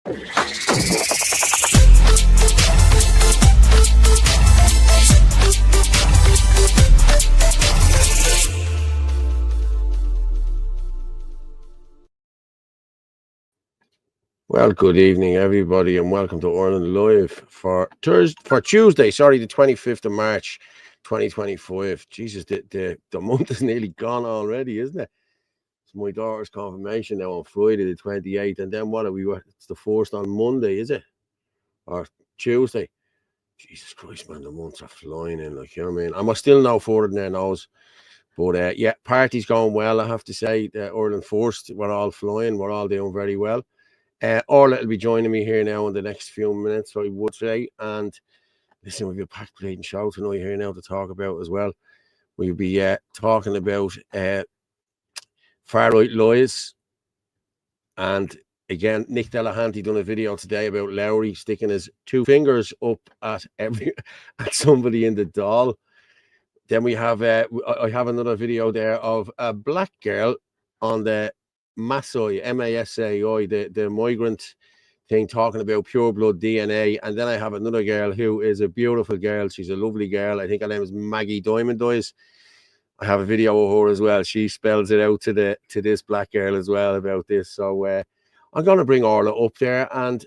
Well, good evening, everybody, and welcome to Ireland Live for Tuesday, the 25th of March, 2025. Jesus, the month is nearly gone already, isn't it? It's my daughter's confirmation now on Friday, the 28th, and then what are we? It's the 1st on Monday, is it? Or Tuesday? Jesus Christ, man, the months are flying in, like, you know what I mean? And we're still no further than their nose. But yeah, party's going well, I have to say. Ireland first, we're all flying, we're all doing very well. Orla will be joining me here now in the next few minutes, I would say. And listen, we'll be a packed bleeding show tonight here now to talk about as well. We'll be talking about far-right lies. And again, Nick Delahanty done a video today about Lowry sticking his two fingers up at somebody in the Dáil. Then we have, I have another video there of a black girl on the Masai, M-A-S-A-I, the migrant thing, talking about pure blood DNA. And then I have another girl who is a beautiful girl. She's a lovely girl. I think her name is Maggie Diamond Eyes. I have a video of her as well. She spells it out to this black girl as well about this. So I'm going to bring Orla up there. And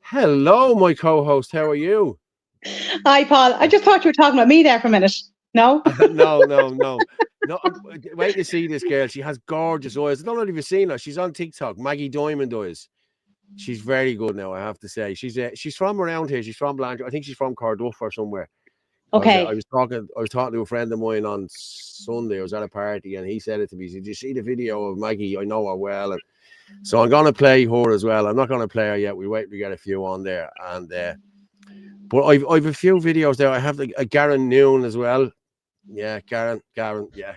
hello, my co-host. How are you? Hi, Paul. I just thought you were talking about me there for a minute. No? No. Wait to see this girl. She has gorgeous eyes. I don't know if you've seen her. She's on TikTok. Maggie Diamond Eyes. She's very good now, I have to say. She's from around here. She's from Blanchard. I think she's from Cardiff or somewhere. Okay. I was talking to a friend of mine on Sunday. I was at a party and he said it to me. He said, "Did you see the video of Maggie? I know her well." And so I'm gonna play her as well. I'm not gonna play her yet. We wait to get a few on there. And but I've a few videos there. I have a Garen Noon as well. Yeah, Garen, yeah.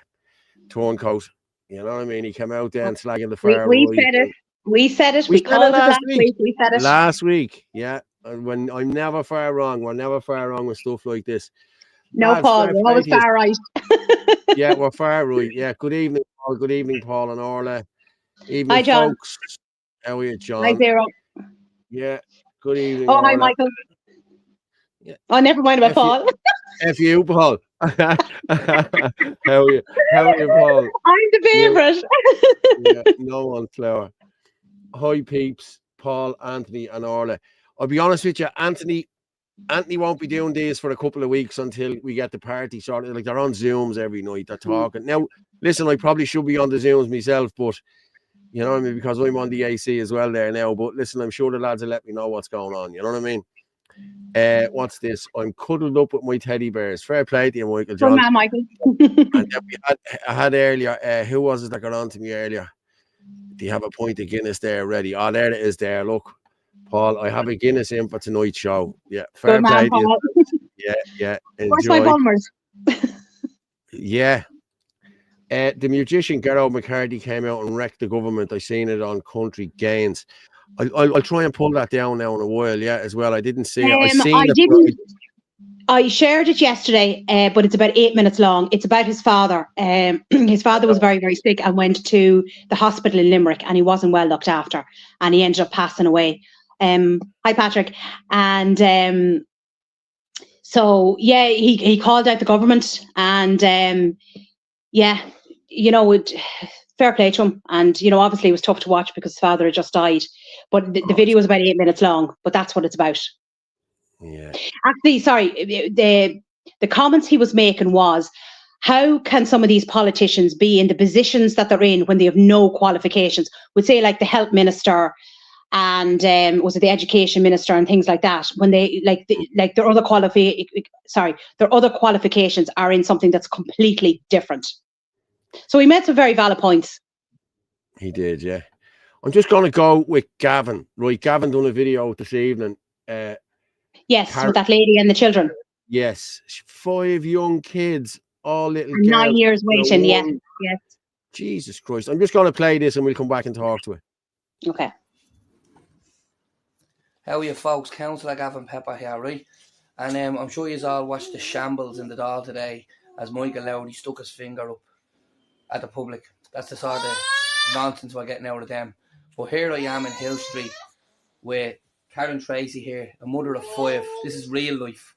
Turncoat. You know what I mean? He came out there and slagging the fire. We said it. We called it last week. We said it last week. Yeah. And when I'm never far wrong. We're never far wrong with stuff like this. No, Paul, we're always far right. Yeah, we're far right. Yeah. Good evening, Paul. Good evening, Paul and Orla. Evening, hi, John. folks. How are you, John? Hi, Zero. Yeah. Good evening. Oh, Orla. hi, Michael. Yeah. Oh, never mind about Paul. F you, Paul. How are you? Paul? I'm the favourite. Yeah, no one, Flower. Hi, peeps. Paul, Anthony, and Orla. I'll be honest with you, Anthony won't be doing this for a couple of weeks until we get the party sorted. Like, they're on Zooms every night. They're talking. Now, listen, I probably should be on the Zooms myself, but you know what I mean, because I'm on the AC as well there now. But listen, I'm sure the lads will let me know what's going on. You know what I mean? What's this? I'm cuddled up with my teddy bears. Fair play to you, Michael John. Man, Michael. And then I had earlier, who was it that got on to me earlier? Do you have a pint of Guinness there ready? Oh, there it is there. Look, Paul, I have a Guinness in for tonight's show. Yeah, fair play to you. Yeah. Enjoy. Where's my bummers? Yeah. The musician Gerard McCarthy came out and wrecked the government. I seen it on Country Gains. I'll try and pull that down now in a while, yeah, as well. I didn't see it. I shared it yesterday, but it's about 8 minutes long. It's about his father. His father was very, very sick and went to the hospital in Limerick, and he wasn't well looked after, and he ended up passing away. Hi, Patrick. And so, yeah, he called out the government, and yeah, you know, fair play to him. And, you know, obviously it was tough to watch because his father had just died. But the video was about 8 minutes long, but that's what it's about. Yeah. Actually, sorry, the comments he was making was, how can some of these politicians be in the positions that they're in when they have no qualifications? We'd say like the health minister and was it the education minister and things like that, when they their other qualifications are in something that's completely different. So he made some very valid points. He did, yeah. I'm just going to go with Gavin. Right, Gavin done a video this evening. Yes, with that lady and the children. Yes, 5 young kids, all little girls. 9 years waiting, yes. Jesus Christ. I'm just going to play this and we'll come back and talk to it. Okay. How are you, folks? Councillor Gavin Pepper here, right? And I'm sure you all watched the shambles in the Dáil today as Michael Lowry stuck his finger up at the public. That's the sort of nonsense we're getting out of them. But here I am in Hill Street, with Karen Tracy here, a mother of 5. This is real life.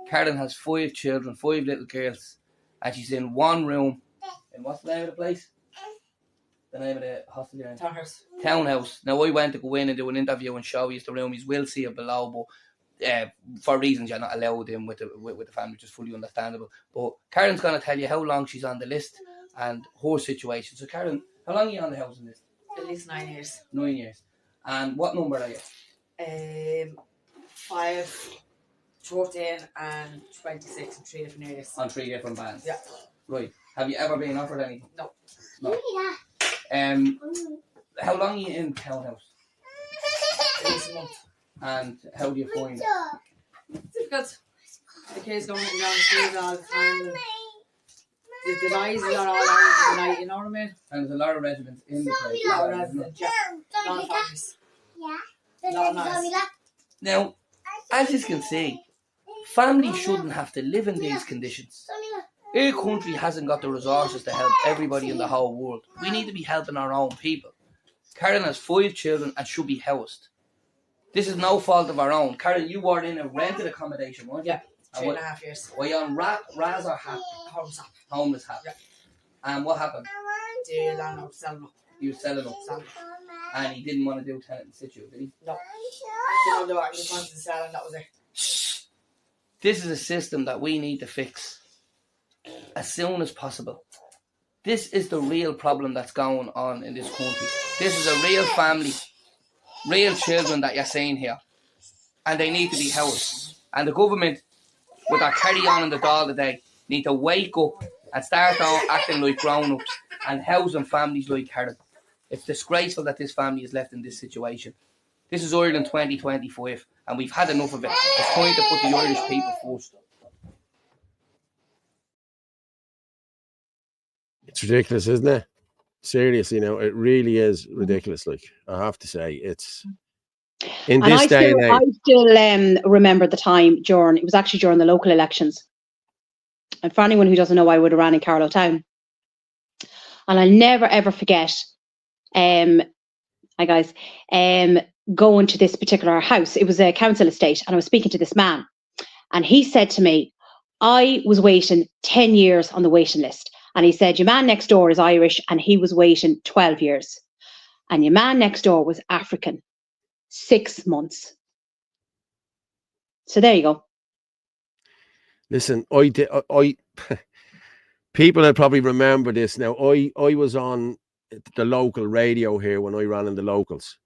Karen has 5 children, 5 little girls, and she's in one room. And what's the name of the place? The name of the hospital? Townhouse. Now, I went to go in and do an interview and show you the room. You will see it below, but for reasons you're not allowed in with the family, which is fully understandable. But Karen's going to tell you how long she's on the list and her situation. So, Karen, how long are you on the housing list? At least 9 years. 9 years. And what number are you? 5, 14 and 26 in 3 different areas. On 3 different bands? Yeah. Right. Have you ever been offered anything? No. No. How long are you in townhouse? At least a month. And how do you find it? It's difficult. The kids going up and down the street all the time. The noise is not all hours of the night, you know what I mean? And there's a lot of residents in the place. A lot of residents, yeah. A lot of families. A lot of noise. Now, as you can see, families shouldn't have to live in these conditions. Our country hasn't got the resources to help everybody in the whole world. We need to be helping our own people. Karen has 5 children and should be housed. This is no fault of our own. Karen, you were in a rented accommodation, weren't you? Yeah, 3.5 years. Were you on RAS or HAP? Homeless HAP. Yeah. And what happened? The landlord selling up. He was selling up. And he didn't want to do tenant in situ, did he? No. Didn't do it. He just wanted to sell and that was it. This is a system that we need to fix as soon as possible. This is the real problem that's going on in this country. This is a real family, real children that you're seeing here. And they need to be housed. And the government, with their carry on in the door today, need to wake up and start acting like grown-ups and housing families like Karen. It's disgraceful that this family is left in this situation. This is Ireland 2025 and we've had enough of it. It's time to put the Irish people first. It's ridiculous, isn't it? Seriously, now it really is ridiculous. Like, I have to say, it's in this day and age. I still remember the time it was actually during the local elections. And for anyone who doesn't know, I would have ran in Carlow Town. And I'll never ever forget, hi guys, going to this particular house. It was a council estate, and I was speaking to this man, and he said to me, I was waiting 10 years on the waiting list. And he said, your man next door is Irish, and he was waiting 12 years. And your man next door was African, 6 months. So there you go. Listen, I people will probably remember this now. I was on the local radio here when I ran in the locals.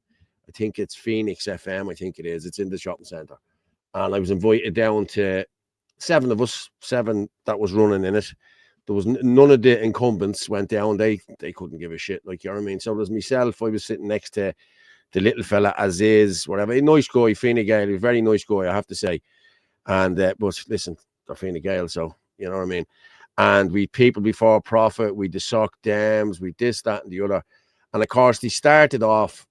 I think it's Phoenix FM, I think it is. It's in the shopping centre. And I was invited down to 7 of us, 7 that was running in it. There was none of the incumbents went down. They couldn't give a shit, like, you know what I mean? So there's myself. I was sitting next to the little fella, Aziz, whatever. A nice guy, Fine Gael, a very nice guy, I have to say. And but listen, they're Fine Gael, so you know what I mean. And we people before profit, we the sock dams, we this, that, and the other. And of course, they started off.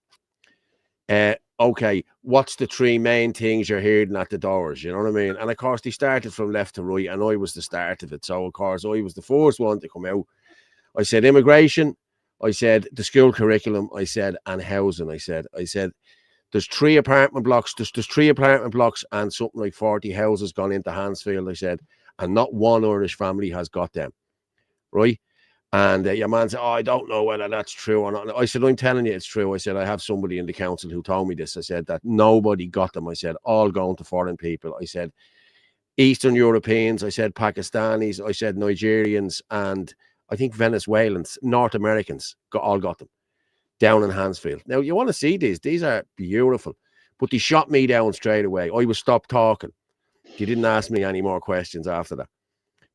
Okay, what's the 3 main things you're hearing at the doors? You know what I mean? And of course, they started from left to right, and I was the start of it. So of course, I was the first one to come out. I said immigration. I said the school curriculum. I said and housing. I said there's 3 apartment blocks. There's 3 apartment blocks and something like 40 houses gone into Hansfield. I said, and not one Irish family has got them, right? And your man said, oh, I don't know whether that's true or not. I said, I'm telling you it's true. I said, I have somebody in the council who told me this. I said that nobody got them. I said, all going to foreign people. I said, Eastern Europeans. I said, Pakistanis. I said, Nigerians. And I think Venezuelans, North Americans, all got them down in Hansfield. Now, you want to see these. These are beautiful. But they shot me down straight away. I was stopped talking. They didn't ask me any more questions after that.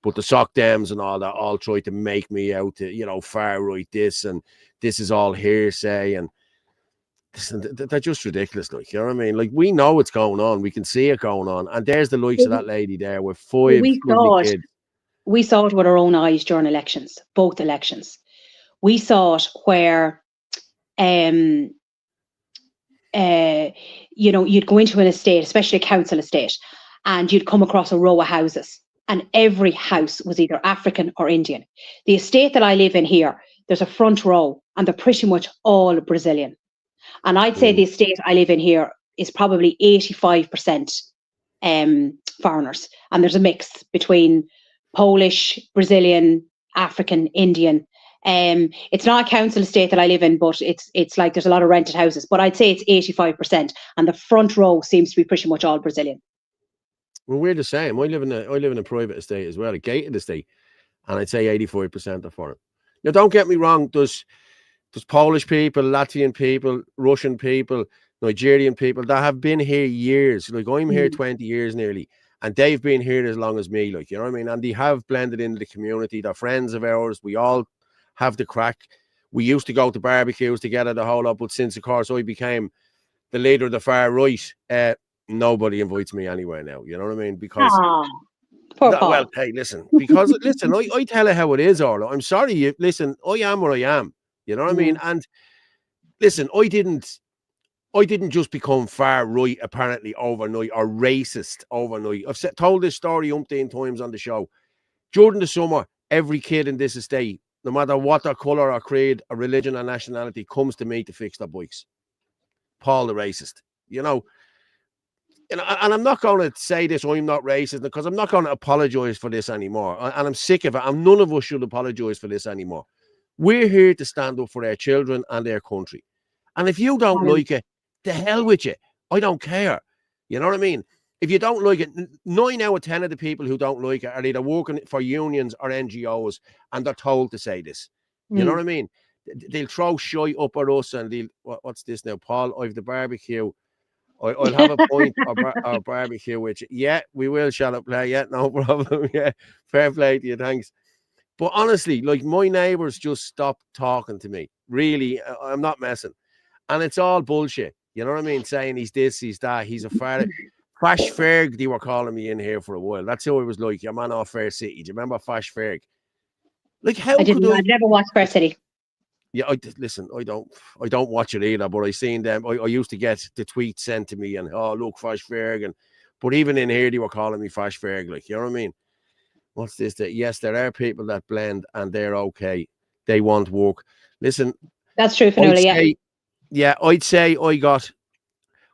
But the sock dams and all that all tried to make me out to, you know, far right this, and this is all hearsay, and they're just ridiculous. Like, you know what I mean? Like, we know what's going on. We can see it going on. And there's the likes of that lady there with 5 kids. We saw it with our own eyes during elections, both elections. We saw it where, you know, you'd go into an estate, especially a council estate, and you'd come across a row of houses. And every house was either African or Indian. The estate that I live in here, there's a front row, and they're pretty much all Brazilian. And I'd say the estate I live in here, is probably 85% foreigners, and there's a mix between Polish, Brazilian, African, Indian. It's not a council estate that I live in, but it's like there's a lot of rented houses. But I'd say it's 85%, and the front row seems to be pretty much all Brazilian. Well, we're the same. I live in a private estate as well, a gated estate, and I'd say 85% are foreign. Now, don't get me wrong. There's Polish people, Latvian people, Russian people, Nigerian people that have been here years. Like, I'm here 20 years nearly, and they've been here as long as me. Like, you know what I mean? And they have blended into the community. They're friends of ours. We all have the crack. We used to go to barbecues together the whole lot, but since, of course, I became the leader of the far right, nobody invites me anywhere now. You know what I mean? Because poor Paul. well, hey, listen, because listen, I tell you how it is, Orla. I'm sorry. Listen, I am what I am. You know what I mean? And listen, I didn't just become far right apparently overnight, or racist overnight. I've told this story umpteen times on the show. During the summer, every kid in this estate, no matter what their colour or creed or religion or nationality, comes to me to fix their bikes. Paul the racist, you know. And I'm not going to say this, I'm not racist, because I'm not going to apologise for this anymore. And I'm sick of it. And none of us should apologise for this anymore. We're here to stand up for our children and their country. And if you don't like it, the hell with you. I don't care. You know what I mean? If you don't like it, 9 out of 10 of the people who don't like it are either working for unions or NGOs, and they're told to say this. You know what I mean? They'll throw shite up at us, and what's this now, Paul? I've the barbecue. I'll have a point or barbecue with you. Yeah, we will, shall I play? Yeah, no problem. Yeah, fair play to you, thanks. But honestly, like, my neighbours just stopped talking to me. Really, I'm not messing. And it's all bullshit. You know what I mean? Saying he's this, he's that, he's a father. Fash Ferg, they were calling me in here for a while. That's who I was like, your man off Fair City. Do you remember Fash Ferg? Like, how I've never watched Fair City. Yeah, listen, I don't watch it either, but I seen them. I used to get the tweets sent to me, and look, Fash Ferg, but even in here they were calling me Fash Ferg, like, you know what I mean? What's this? Yes, there are people that blend and they're okay. They want work. Listen, that's true, Finola. Yeah, I'd say I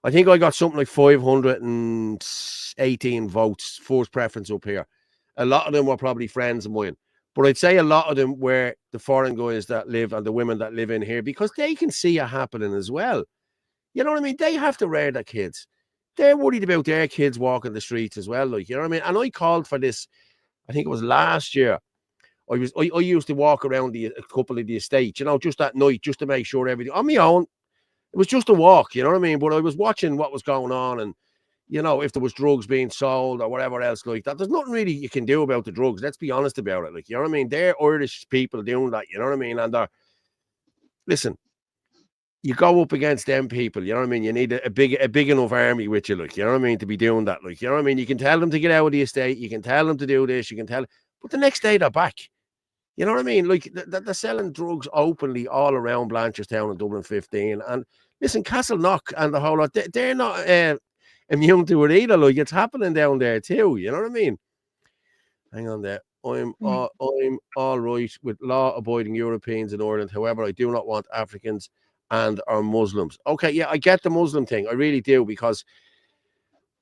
think I got something like 518 votes, first preference up here. A lot of them were probably friends of mine. But I'd say a lot of them were the foreign guys that live and the women that live in here, because they can see it happening as well. You know what I mean? They have to rear their kids. They're worried about their kids walking the streets as well. Like, you know what I mean? And I called for this, I think it was last year. I used to walk around a couple of the estates, you know, just that night, just to make sure everything on my own. It was just a walk, you know what I mean? But I was watching what was going on, and, you know, if there was drugs being sold or whatever else like that, there's nothing really you can do about the drugs. Let's be honest about it. Like, you know what I mean? They're Irish people doing that, you know what I mean? And listen, you go up against them people, you know what I mean? You need a big enough army with you, like, you know what I mean, to be doing that. Like, you know what I mean? You can tell them to get out of the estate, you can tell them to do this, you can tell, but the next day they're back. You know what I mean? Like, they're selling drugs openly all around Blanchardstown and Dublin 15. And listen, Castleknock and the whole lot, they're not immune to it either. Like, it's happening down there too. You know what I mean? Hang on there. I'm all right with law-abiding Europeans in Ireland. However, I do not want Africans and our Muslims. Okay, yeah, I get the Muslim thing. I really do, because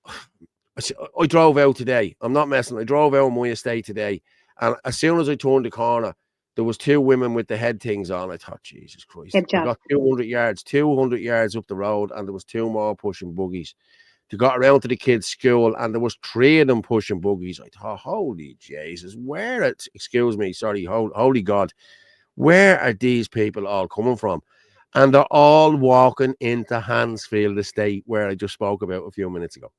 I drove out today. I'm not messing. I drove out on my estate today. And as soon as I turned the corner, there was 2 women with the head things on. I thought, Jesus Christ. I got 200 yards up the road, and there was 2 more pushing buggies. They got around to the kids' school, and there was 3 of them pushing buggies. I thought, holy Jesus, holy God, where are these people all coming from? And they're all walking into Hansfield Estate, where I just spoke about a few minutes ago.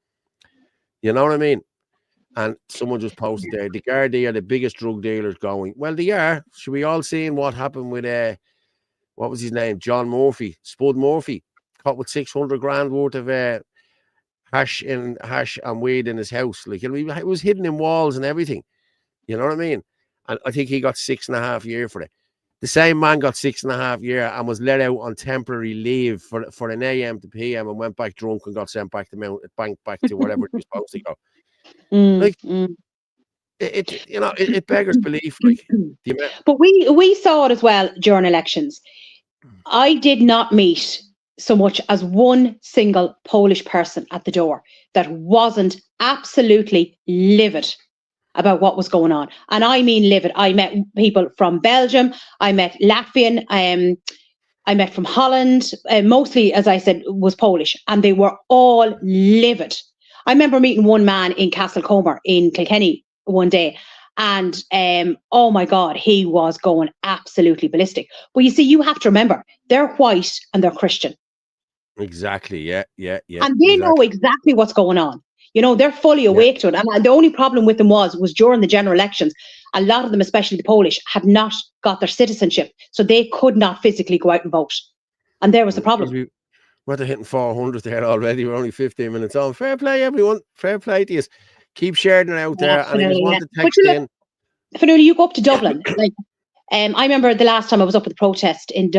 You know what I mean? And someone just posted there, the Gardaí are the biggest drug dealers going. Well, they are. Should we all seen what happened with, what was his name? John Murphy, Spud Murphy, caught with 600 grand worth of hash and weed in his house. Like, it was hidden in walls and everything. You know what I mean? And I think he got 6.5 years for it. The same man got 6.5 years and was let out on temporary leave for an AM to PM, and went back drunk and got sent back to back to wherever he was supposed to go. It beggars belief. Like, but we saw it as well during elections. I did not meet so much as one single Polish person at the door that wasn't absolutely livid about what was going on. And I mean livid. I met people from Belgium, I met Latvian, I met from Holland, mostly, as I said, was Polish, and they were all livid. I remember meeting one man in Castlecomer in Kilkenny one day, and oh my God, he was going absolutely ballistic. But you see, you have to remember, they're white and they're Christian. Exactly. Yeah. And they know exactly what's going on. You know, they're fully awake to it. And the only problem with them was during the general elections, a lot of them, especially the Polish, had not got their citizenship. So they could not physically go out and vote. And there was the problem. We're hitting 400 there already. We're only 15 minutes on. Fair play, everyone. Fair play to you. Keep sharing it out there. And I just want to text in. Fionnuala, you go up to Dublin. I remember the last time I was up at the protest in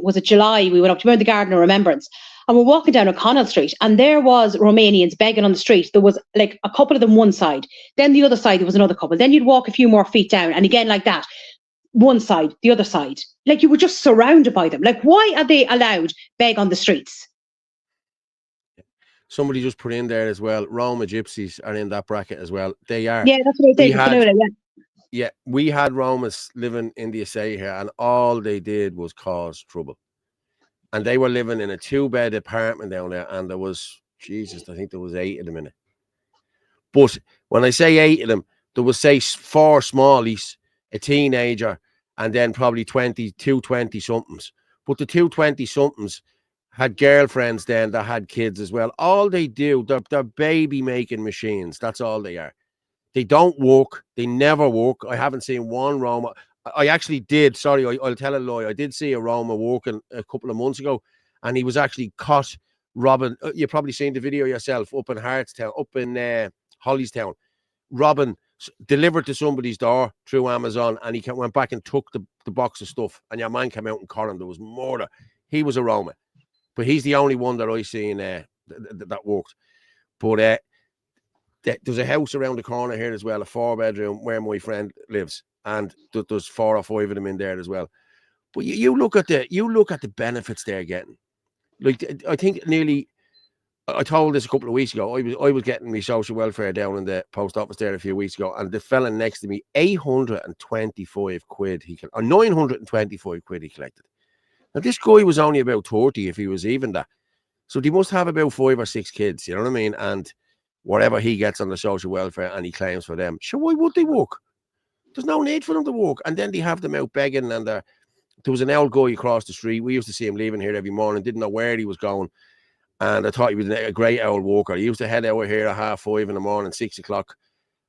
was it July? We went up to the Garden of Remembrance. And we're walking down O'Connell Street, and there was Romanians begging on the street. There was like a couple of them one side, then the other side there was another couple. Then you'd walk a few more feet down, and again like that, one side, the other side. Like you were just surrounded by them. Like, why are they allowed beg on the streets? Somebody just put in there as well. Roma gypsies are in that bracket as well. They are. Yeah, that's what I said. Yeah, we had Romas living in the estate here, and all they did was cause trouble. And they were living in a 2-bed apartment down there, and there was, Jesus, I think there was 8 of them in it. But when I say 8 of them, there was, say, 4 smallies, a teenager, and then probably 2 20-somethings. But the 2 20-somethings had girlfriends then that had kids as well. All they do, they're baby-making machines. That's all they are. They don't work. They never work. I haven't seen one Roma. I actually did. Sorry, I'll tell a lie. I did see a Roma walking a couple of months ago, and he was actually caught robbing. You've probably seen the video yourself up in Hartstown, up in Hollystown. Robbing, delivered to somebody's door through Amazon, and he went back and took the box of stuff. And your man came out and caught him. There was murder. He was a Roma, but he's the only one that I seen that worked. But there's a house around the corner here as well, a 4-bedroom where my friend lives. And there's 4 or 5 of them in there as well. But you look at the benefits they're getting. Like, I think I told this a couple of weeks ago. I was getting my social welfare down in the post office there a few weeks ago, and the fella next to me, 825 quid or 925 quid he collected. Now this guy was only about 30 if he was even that. So they must have about 5 or 6 kids, you know what I mean? And whatever he gets on the social welfare and he claims for them. Sure, why would they work? There's no need for them to walk. And then they have them out begging. And there was an old guy across the street. We used to see him leaving here every morning. Didn't know where he was going. And I thought he was a great old walker. He used to head out here at 5:30 in the morning, 6 o'clock.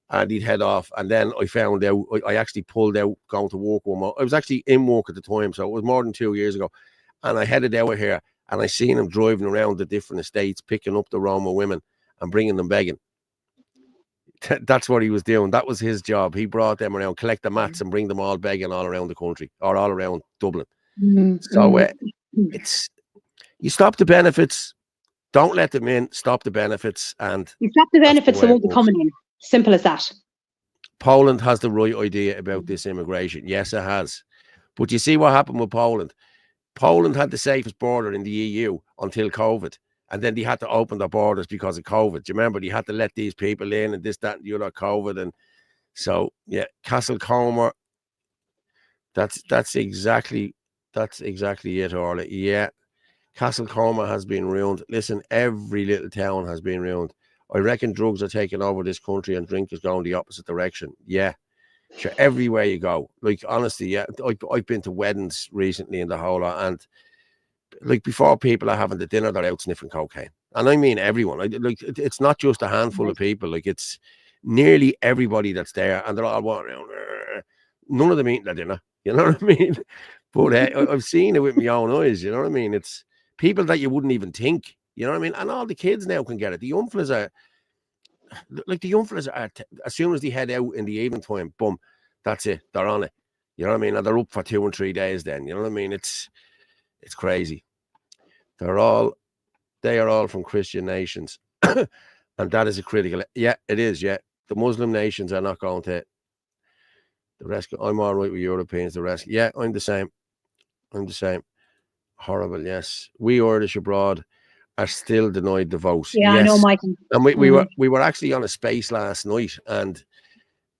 And he'd head off. And then I found out, I actually pulled out going to walk one more. I was actually in work at the time. So it was more than 2 years ago. And I headed out here. And I seen him driving around the different estates, picking up the Roma women and bringing them begging. That's what he was doing. That was his job. He brought them around, collect the mats, and bring them all begging all around the country or all around Dublin. So it's, you stop the benefits, don't let them in. Stop the benefits, and you stop the benefits, they won't be coming in. Simple as that. Poland has the right idea about this immigration. Yes, it has. But you see what happened with Poland. Poland had the safest border in the EU until COVID. And then they had to open their borders because of COVID. Do you remember? They had to let these people in and this, that, and the other COVID. And so, yeah, Castlecomer, that's exactly it, Orla. Yeah, Castlecomer has been ruined. Listen, every little town has been ruined. I reckon drugs are taking over this country and drink is going the opposite direction. Yeah, sure, everywhere you go. Like, honestly, yeah, I've been to weddings recently in the whole lot, and like before people are having the dinner, they're out sniffing cocaine. And I mean everyone. Like, it's not just a handful of people. Like, it's nearly everybody that's there, and they're all walking around. None of them eating their dinner. You know what I mean? But I've seen it with my own eyes. You know what I mean? It's people that you wouldn't even think. You know what I mean? And all the kids now can get it. The young fellas are as soon as they head out in the evening time, boom, that's it. They're on it. You know what I mean? And they're up for 2 and 3 days then. You know what I mean? It's crazy. They are all from Christian nations. And that is a critical. Yeah, it is. Yeah. The Muslim nations are not going to the rescue. I'm all right with Europeans. The rest. Yeah, I'm the same. Horrible, yes. We Irish abroad are still denied the vote. Yeah, yes. I know, Michael. And we were actually on a space last night, and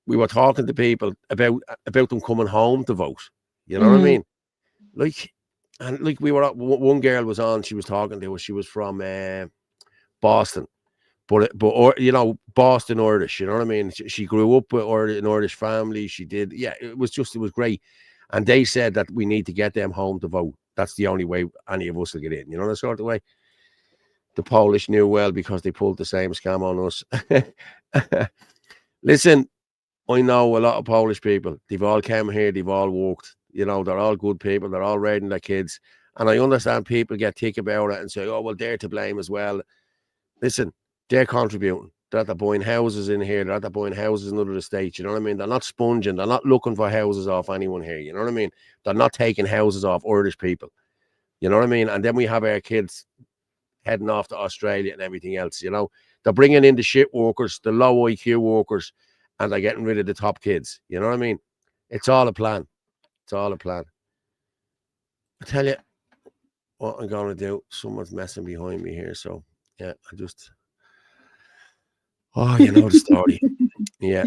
we were talking to people about them coming home to vote. You know what I mean? Like we were, one girl was on, she was talking to us, she was from Boston, but you know, Boston Irish, you know what I mean? She grew up with an Irish family. She did, yeah, it was great. And they said that we need to get them home to vote. That's the only way any of us will get in, you know, that sort of way. The Polish knew well because they pulled the same scam on us. Listen, I know a lot of Polish people. They've all come here, they've all worked. You know, they're all good people. They're all raising their kids. And I understand people get thick about it and say, oh, well, they're to blame as well. Listen, they're contributing. They're at the buying houses in here. They're at the buying houses in other states. You know what I mean? They're not sponging. They're not looking for houses off anyone here. You know what I mean? They're not taking houses off Irish people. You know what I mean? And then we have our kids heading off to Australia and everything else, you know. They're bringing in the shit workers, the low IQ workers, and they're getting rid of the top kids. You know what I mean? It's all a plan. It's all a plan. I tell you what I'm going to do. Someone's messing behind me here. So, yeah, oh, you know the story. Yeah.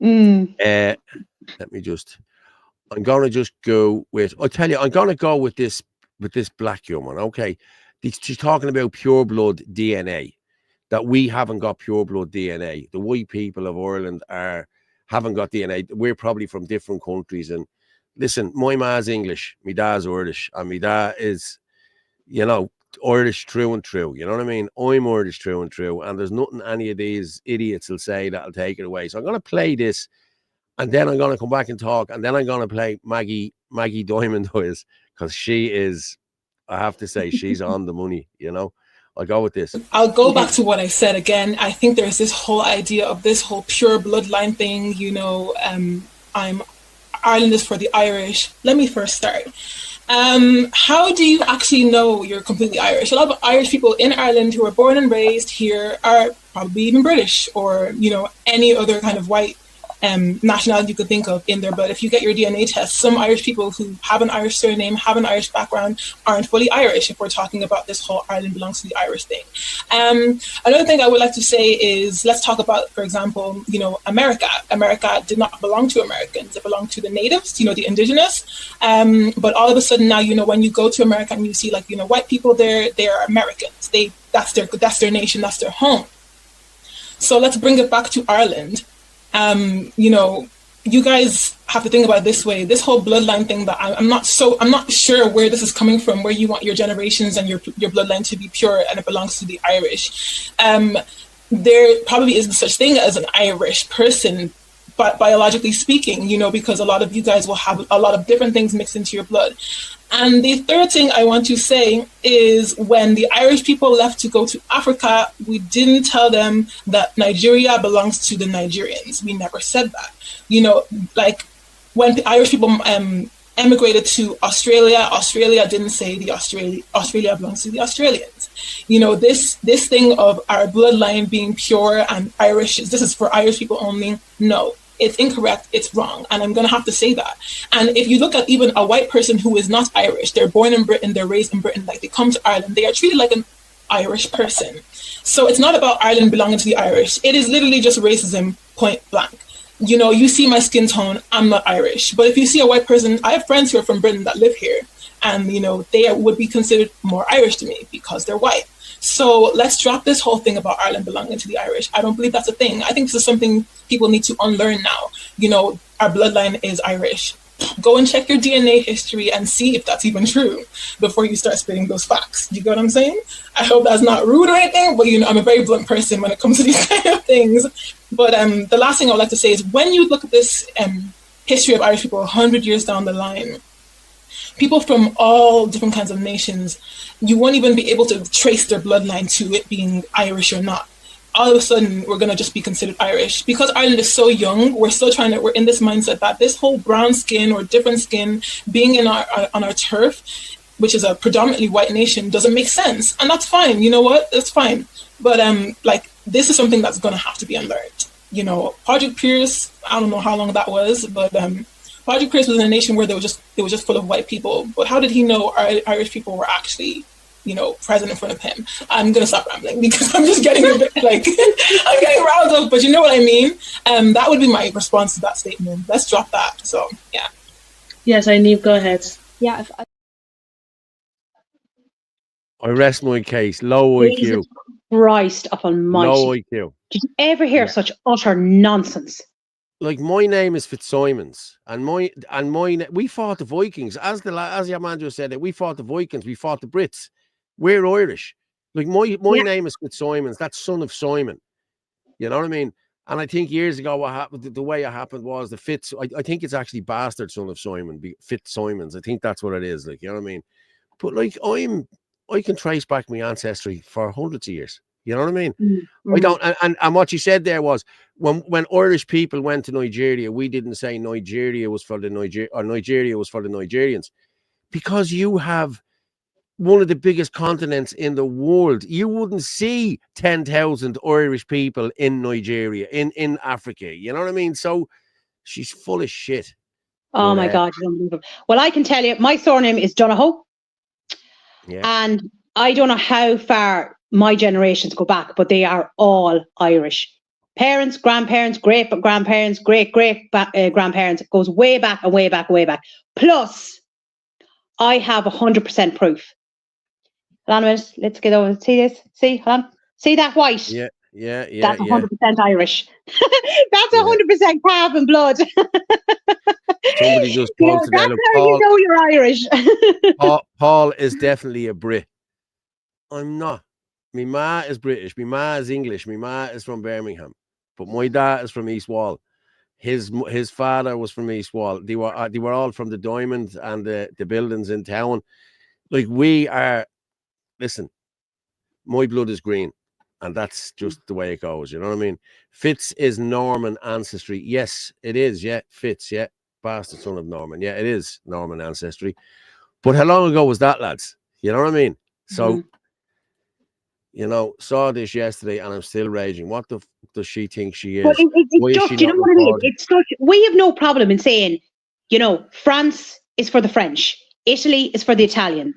Let me just, I'm going to just go with, I tell you, I'm going to go with this black woman, okay? She's talking about pure blood DNA, that we haven't got pure blood DNA. The white people of Ireland haven't got DNA. We're probably from different countries. And listen, my ma's English, my dad's Irish, and my dad is, you know, Irish true and true. You know what I mean? I'm Irish true and true. And there's nothing any of these idiots will say that'll take it away. So I'm going to play this, and then I'm going to come back and talk, and then I'm going to play Maggie Diamond Eyes, because she is, I have to say, she's on the money, you know. I'll go with this. I'll go back to what I said again. I think there's this whole idea of this whole pure bloodline thing, you know, Ireland is for the Irish. Let me first start. How do you actually know you're completely Irish? A lot of Irish people in Ireland who are born and raised here are probably even British, or, you know, any other kind of white nationality you could think of in there. But if you get your DNA test, some Irish people who have an Irish surname, have an Irish background, aren't fully Irish, if we're talking about this whole Ireland belongs to the Irish thing. Another thing I would like to say is, let's talk about, for example, you know, America. America did not belong to Americans. It belonged to the natives, you know, the indigenous. But all of a sudden now, you know, when you go to America and you see, like, you know, white people there, they are Americans. That's their nation, that's their home. So let's bring it back to Ireland. You know, you guys have to think about it this way. This whole bloodline thing, that I'm not sure where this is coming from, where you want your generations and your bloodline to be pure and it belongs to the Irish. There probably isn't such thing as an Irish person, but biologically speaking, you know, because a lot of you guys will have a lot of different things mixed into your blood. And the third thing I want to say is, when the Irish people left to go to Africa, we didn't tell them that Nigeria belongs to the Nigerians. We never said that. You know, like when the Irish people emigrated to Australia, Australia didn't say the Australia belongs to the Australians. You know, this thing of our bloodline being pure and Irish, this is for Irish people only. No. It's incorrect, it's wrong, and I'm going to have to say that. And if you look at even a white person who is not Irish, they're born in Britain, they're raised in Britain, like they come to Ireland, they are treated like an Irish person. So it's not about Ireland belonging to the Irish. It is literally just racism, point blank. You know, you see my skin tone, I'm not Irish. But if you see a white person, I have friends who are from Britain that live here, and, you know, they would be considered more Irish to me because they're white. So let's drop this whole thing about Ireland belonging to the Irish. I don't believe that's a thing. I think this is something people need to unlearn now. You know, our bloodline is Irish. Go and check your DNA history and see if that's even true before you start spitting those facts. You get what I'm saying? I hope that's not rude or anything, but, you know, I'm a very blunt person when it comes to these kind of things. But the last thing I would like to say is, when you look at this history of Irish people 100 years down the line, people from all different kinds of nations, you won't even be able to trace their bloodline to it being Irish or not. All of a sudden, we're going to just be considered Irish. Because Ireland is so young, we're in this mindset that this whole brown skin or different skin being on our turf, which is a predominantly white nation, doesn't make sense. And that's fine. You know what? That's fine. But like, this is something that's going to have to be unlearned. You know, Project Pierce, I don't know how long that was, but Patrick Chris was in a nation where it was just full of white people. But how did he know Irish people were actually, present in front of him? I'm gonna stop rambling because I'm just getting a bit like I'm getting riled up. But you know what I mean. That would be my response to that statement. Let's drop that. So yeah. Yes, Niamh, go ahead. Yeah, I rest my case. Low Jesus IQ. Christ upon Low mighty. IQ. Did you ever hear Yeah. such utter nonsense? Like, my name is Fitzsimons, and we fought the Vikings. As your man just said it, we fought the Vikings. We fought the Brits. We're Irish. Like, my Yeah. name is Fitzsimons. That's son of Simon. You know what I mean? And I think years ago, what happened? The way it happened was the Fitz. I think it's actually bastard son of Simon, Fitzsimons. I think that's what it is. Like, you know what I mean? But like, I can trace back my ancestry for hundreds of years. You know what I mean? I don't. And what you said there was when Irish people went to Nigeria, we didn't say Nigeria was for the Nigeria was for the Nigerians, because you have one of the biggest continents in the world. You wouldn't see 10,000 Irish people in Nigeria, in Africa. You know what I mean? So she's full of shit. Oh But, my God, it's unbelievable. Well, I can tell you, my surname is Donahoe, Yeah. and I don't know how far my generations go back, but they are all Irish. Parents, grandparents, great grandparents, great grandparents. It goes way back and way back, way back. Plus, I have 100% proof. Hold on a minute. Let's get over. See this? See? Hold on. See that white? Yeah. That's 100% Irish. That's 100% carbon blood. Somebody just posted that's there. how you know you're Irish. Paul is definitely a Brit. I'm not. My ma is British. My ma is English. My ma is from Birmingham, but my dad is from East Wall. His father was from East Wall. They were all from the Diamond and the buildings in town. Like, we are. Listen, my blood is green, and that's just the way it goes. You know what I mean? Fitz is Norman ancestry. Yes, it is. Yeah, Fitz. Yeah, bastard son of Norman. Yeah, it is Norman ancestry. But how long ago was that, lads? You know what I mean? So. Saw this yesterday, and I'm still raging. What the does she think she is? But it's just, you know what I mean? It's such, we have no problem in saying, France is for the French, Italy is for the Italians,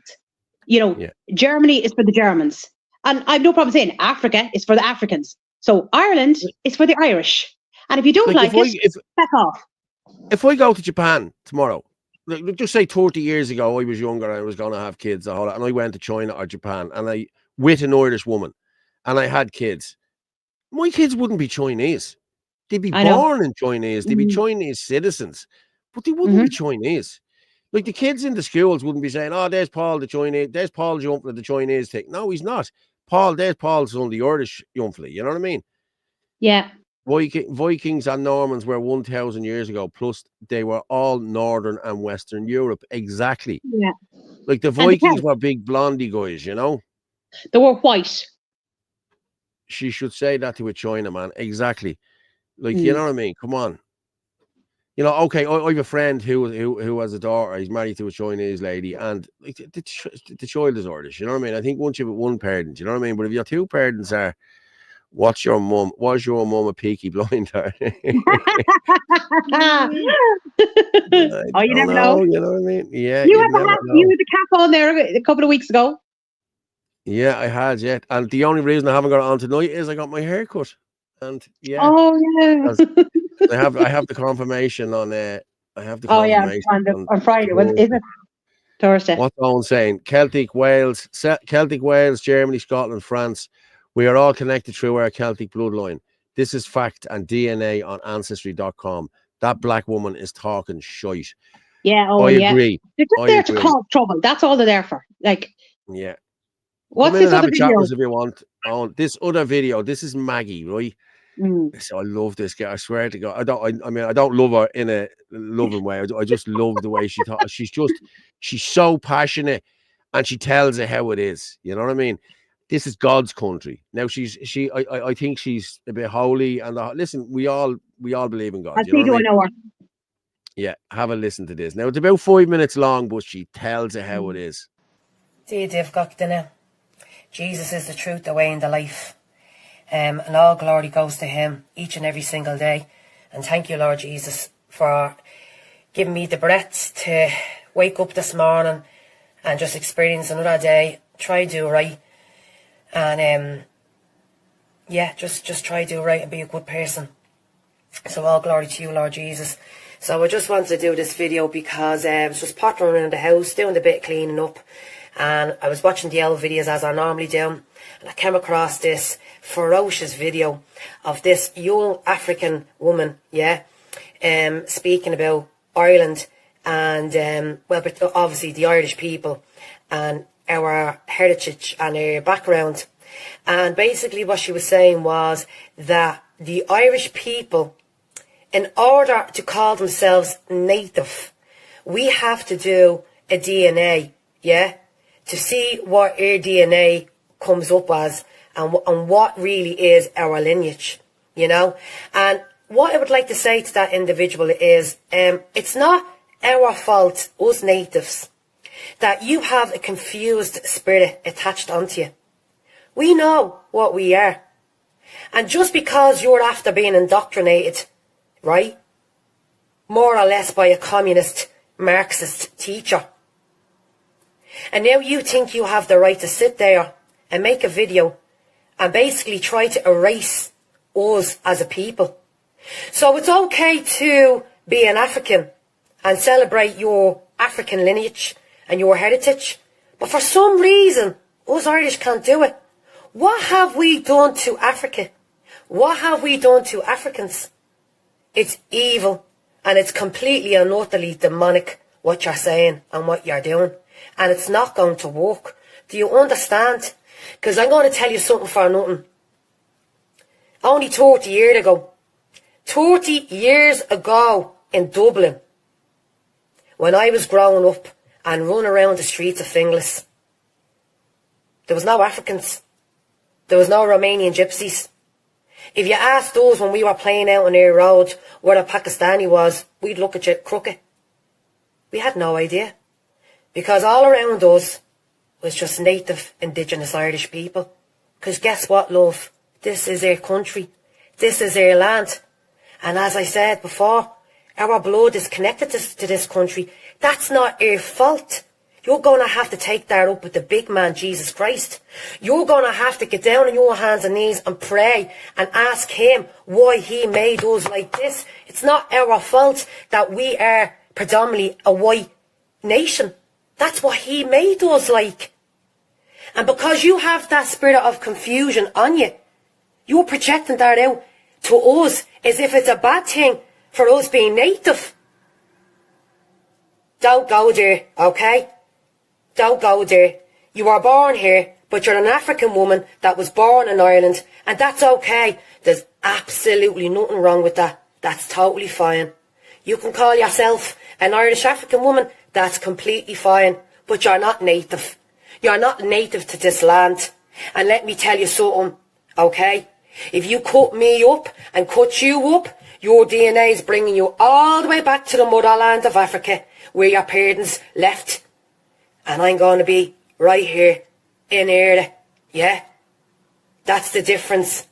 Germany is for the Germans. And I have no problem saying Africa is for the Africans. So Ireland is for the Irish. And if you don't like it, back off. If I go to Japan tomorrow, just say 30 years ago, I was younger, I was going to have kids, and I went to China or Japan, and with an Irish woman, and I had kids, my kids wouldn't be Chinese. They'd be born in Chinese. They'd be Chinese citizens, but they wouldn't be Chinese. Like, the kids in the schools wouldn't be saying, "Oh, there's Paul, the Chinese. There's Paul jumping at the Chinese thing." No, he's not. There's Paul's son, the Irish youngfly. You know what I mean? Yeah. Vikings and Normans were 1,000 years ago. Plus, they were all Northern and Western Europe. Exactly. Yeah. Like, the Vikings were big blondie guys, They were white. She should say that to a Chinaman. Exactly. Like, you know what I mean? Come on. Okay, I have a friend who has a daughter. He's married to a Chinese lady, and like, the child is Irish. You know what I mean? I think once you have one parent, you know what I mean? But if your two parents are, was your mum a Peaky Blinder? Oh, you never know. You know what I mean? Yeah. You had the cap on there a couple of weeks ago. Yeah, I had, yeah. And the only reason I haven't got it on tonight is I got my hair cut. And yeah. Oh yeah. I have the confirmation on I have the confirmation. Oh yeah, on Friday. Is it Thursday? What's Owen saying? Celtic Wales, Germany, Scotland, France. We are all connected through our Celtic bloodline. This is fact and DNA on ancestry.com. That black woman is talking shite. Yeah, I agree. They're just there to cause trouble. That's all they're there for. Like, yeah. What's this other video? If you want. On this other video, this is Maggie, right? So I love this girl. I swear to God, I don't love her in a loving way. I just love the way she talks. She's so passionate, and she tells it how it is. You know what I mean? This is God's country. Now I think she's a bit holy. And listen, we all believe in God. I know her. Yeah, have a listen to this. Now it's about 5 minutes long, but she tells it how it is. Jesus is the truth, the way, and the life. And all glory goes to him each and every single day. And thank you, Lord Jesus, for giving me the breath to wake up this morning and just experience another day. Try to do right. And yeah, just try to do right and be a good person. So all glory to you, Lord Jesus. So I just wanted to do this video because I was just pottering around the house, doing a bit of cleaning up. And I was watching the old videos as I normally do. And I came across this ferocious video of this young African woman, speaking about Ireland and, obviously the Irish people and our heritage and our background. And basically what she was saying was that the Irish people, in order to call themselves native, we have to do a DNA, to see what our DNA comes up as and what really is our lineage, And what I would like to say to that individual is, it's not our fault, us natives, that you have a confused spirit attached onto you. We know what we are. And just because you're after being indoctrinated, right, more or less by a communist, Marxist teacher, and now you think you have the right to sit there and make a video and basically try to erase us as a people. So it's okay to be an African and celebrate your African lineage and your heritage, but for some reason, us Irish can't do it. What have we done to Africa? What have we done to Africans? It's evil and it's completely and utterly demonic what you're saying and what you're doing. And it's not going to work. Do you understand? Because I'm going to tell you something for nothing. Only 30 years ago in Dublin, when I was growing up and running around the streets of Finglas, there was no Africans. There was no Romanian gypsies. If you asked us when we were playing out on our road where a Pakistani was, we'd look at you crooked. We had no idea. Because all around us was just native indigenous Irish people. Because guess what, love? This is our country. This is our land. And as I said before, our blood is connected to this country. That's not our fault. You're going to have to take that up with the big man, Jesus Christ. You're going to have to get down on your hands and knees and pray and ask him why he made us like this. It's not our fault that we are predominantly a white nation. That's what he made us like. And because you have that spirit of confusion on you, you're projecting that out to us as if it's a bad thing for us being native. Don't go there, okay? Don't go there. You were born here, but you're an African woman that was born in Ireland, and that's okay. There's absolutely nothing wrong with that. That's totally fine. You can call yourself an Irish African woman, that's completely fine, but you're not native. You're not native to this land. And let me tell you something, okay? If you cut me up and cut you up, your DNA is bringing you all the way back to the motherland of Africa, where your parents left. And I'm going to be right here in Ireland, That's the difference.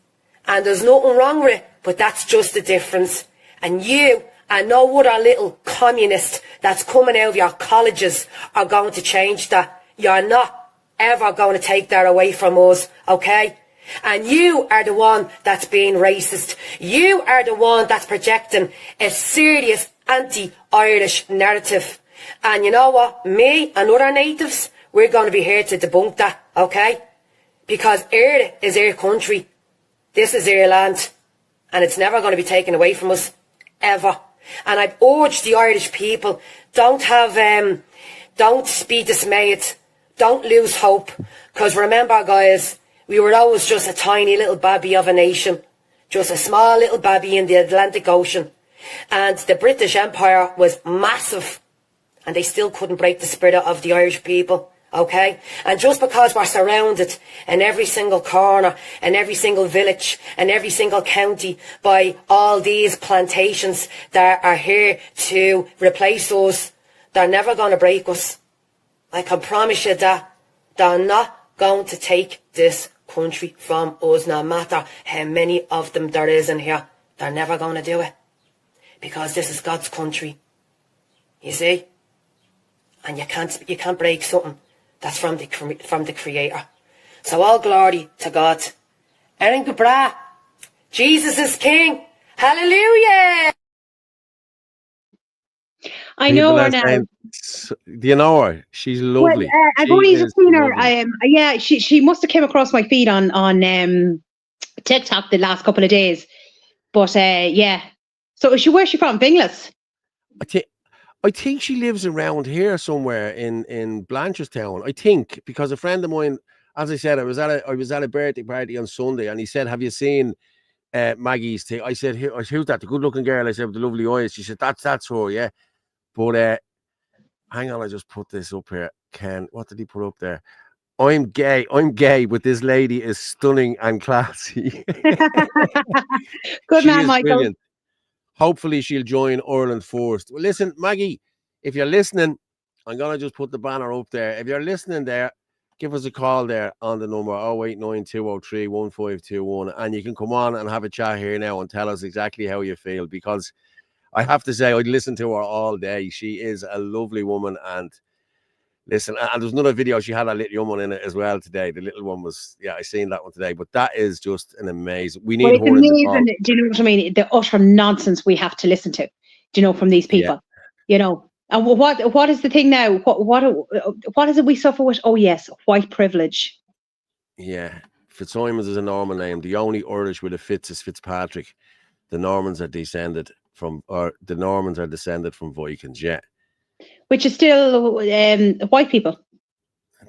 And there's nothing wrong with it, but that's just the difference. And you and no other little communist that's coming out of your colleges are going to change that. You're not ever going to take that away from us, okay? And you are the one that's being racist. You are the one that's projecting a serious anti-Irish narrative. And you know what? Me and other natives, we're going to be here to debunk that, okay? Because Ireland is our country. This is our land. And it's never going to be taken away from us. Ever. And I urge the Irish people, don't be dismayed. Don't lose hope. Because remember, guys, we were always just a tiny little babby of a nation. Just a small little babby in the Atlantic Ocean. And the British Empire was massive. And they still couldn't break the spirit of the Irish people. Okay? And just because we're surrounded in every single corner, in every single village, in every single county by all these plantations that are here to replace us, they're never going to break us. I can promise you that. They're not going to take this country from us, no matter how many of them there is in here. They're never going to do it. Because this is God's country. you see? And you can't break something that's from the Creator. So all glory to God. Erin Gabra, Jesus is King. Hallelujah! I know People her are now. saying, do you know her? She's Well, lovely. I've She only just is seen her. lovely. Yeah, she must have came across my feed on TikTok the last couple of days. But yeah. So where's she from? Binglas. I think she lives around here somewhere in Blanchardstown. I think, because a friend of mine, as I said, I was at a birthday party on Sunday, and he said, "Have you seen Maggie's thing?" I said, "Who's that? The good-looking girl?" I said, "With the lovely eyes." She said, "That's her, yeah." But hang on, I just put this up here. Ken, what did he put up there? I'm gay, but this lady is stunning and classy. Good She man, is Michael. brilliant. Hopefully she'll join Ireland first. Well, listen, Maggie, if you're listening, I'm going to just put the banner up there. If you're listening there, give us a call there on the number 0892031521, and you can come on and have a chat here now and tell us exactly how you feel, because I have to say, I'd listen to her all day. She is a lovely woman, and listen, and there's another video. She had a little young one in it as well today. The little one was, I seen that one today. But that is just an amazing. We Well, need it's hurling involved. amazing. Do you know what I mean? The utter nonsense we have to listen to. Do you know, from these people? You know, and what is the thing now? What is it we suffer with? Oh yes, white privilege. Yeah, Fitzsimons is a Norman name. The only Irish with a Fitz is Fitzpatrick. The Normans are descended from Vikings. Yeah, Which is still white people.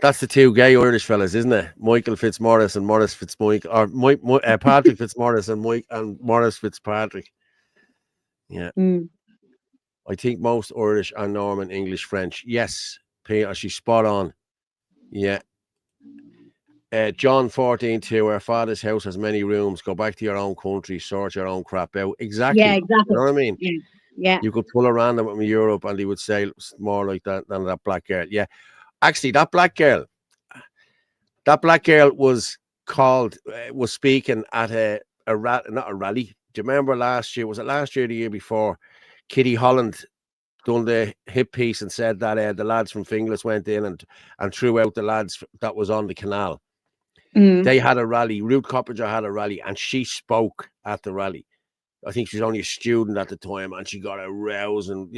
that's the two gay Irish fellas, isn't it? Michael Fitzmaurice and Morris Fitzmichael, or Patrick Fitzmaurice and Morris Fitzpatrick. Yeah. I think most Irish are Norman, English, French. Yes, Peter, she's spot on. Yeah. John 14:2, our Father's house has many rooms. Go back to your own country, sort your own crap out. Exactly. Yeah, exactly. You know what I mean? Yeah. You could pull a random with Europe and they would say it's more like that than that black girl. Yeah. Actually, that black girl was speaking at not a rally. Do you remember last year? Was it last year or the year before? Kitty Holland done the hip piece and said that the lads from Finglas went in and threw out the lads that was on the canal. They had a rally. Ruth Coppinger had a rally, and she spoke at the rally. I think she's only a student at the time, and she got a rouse, and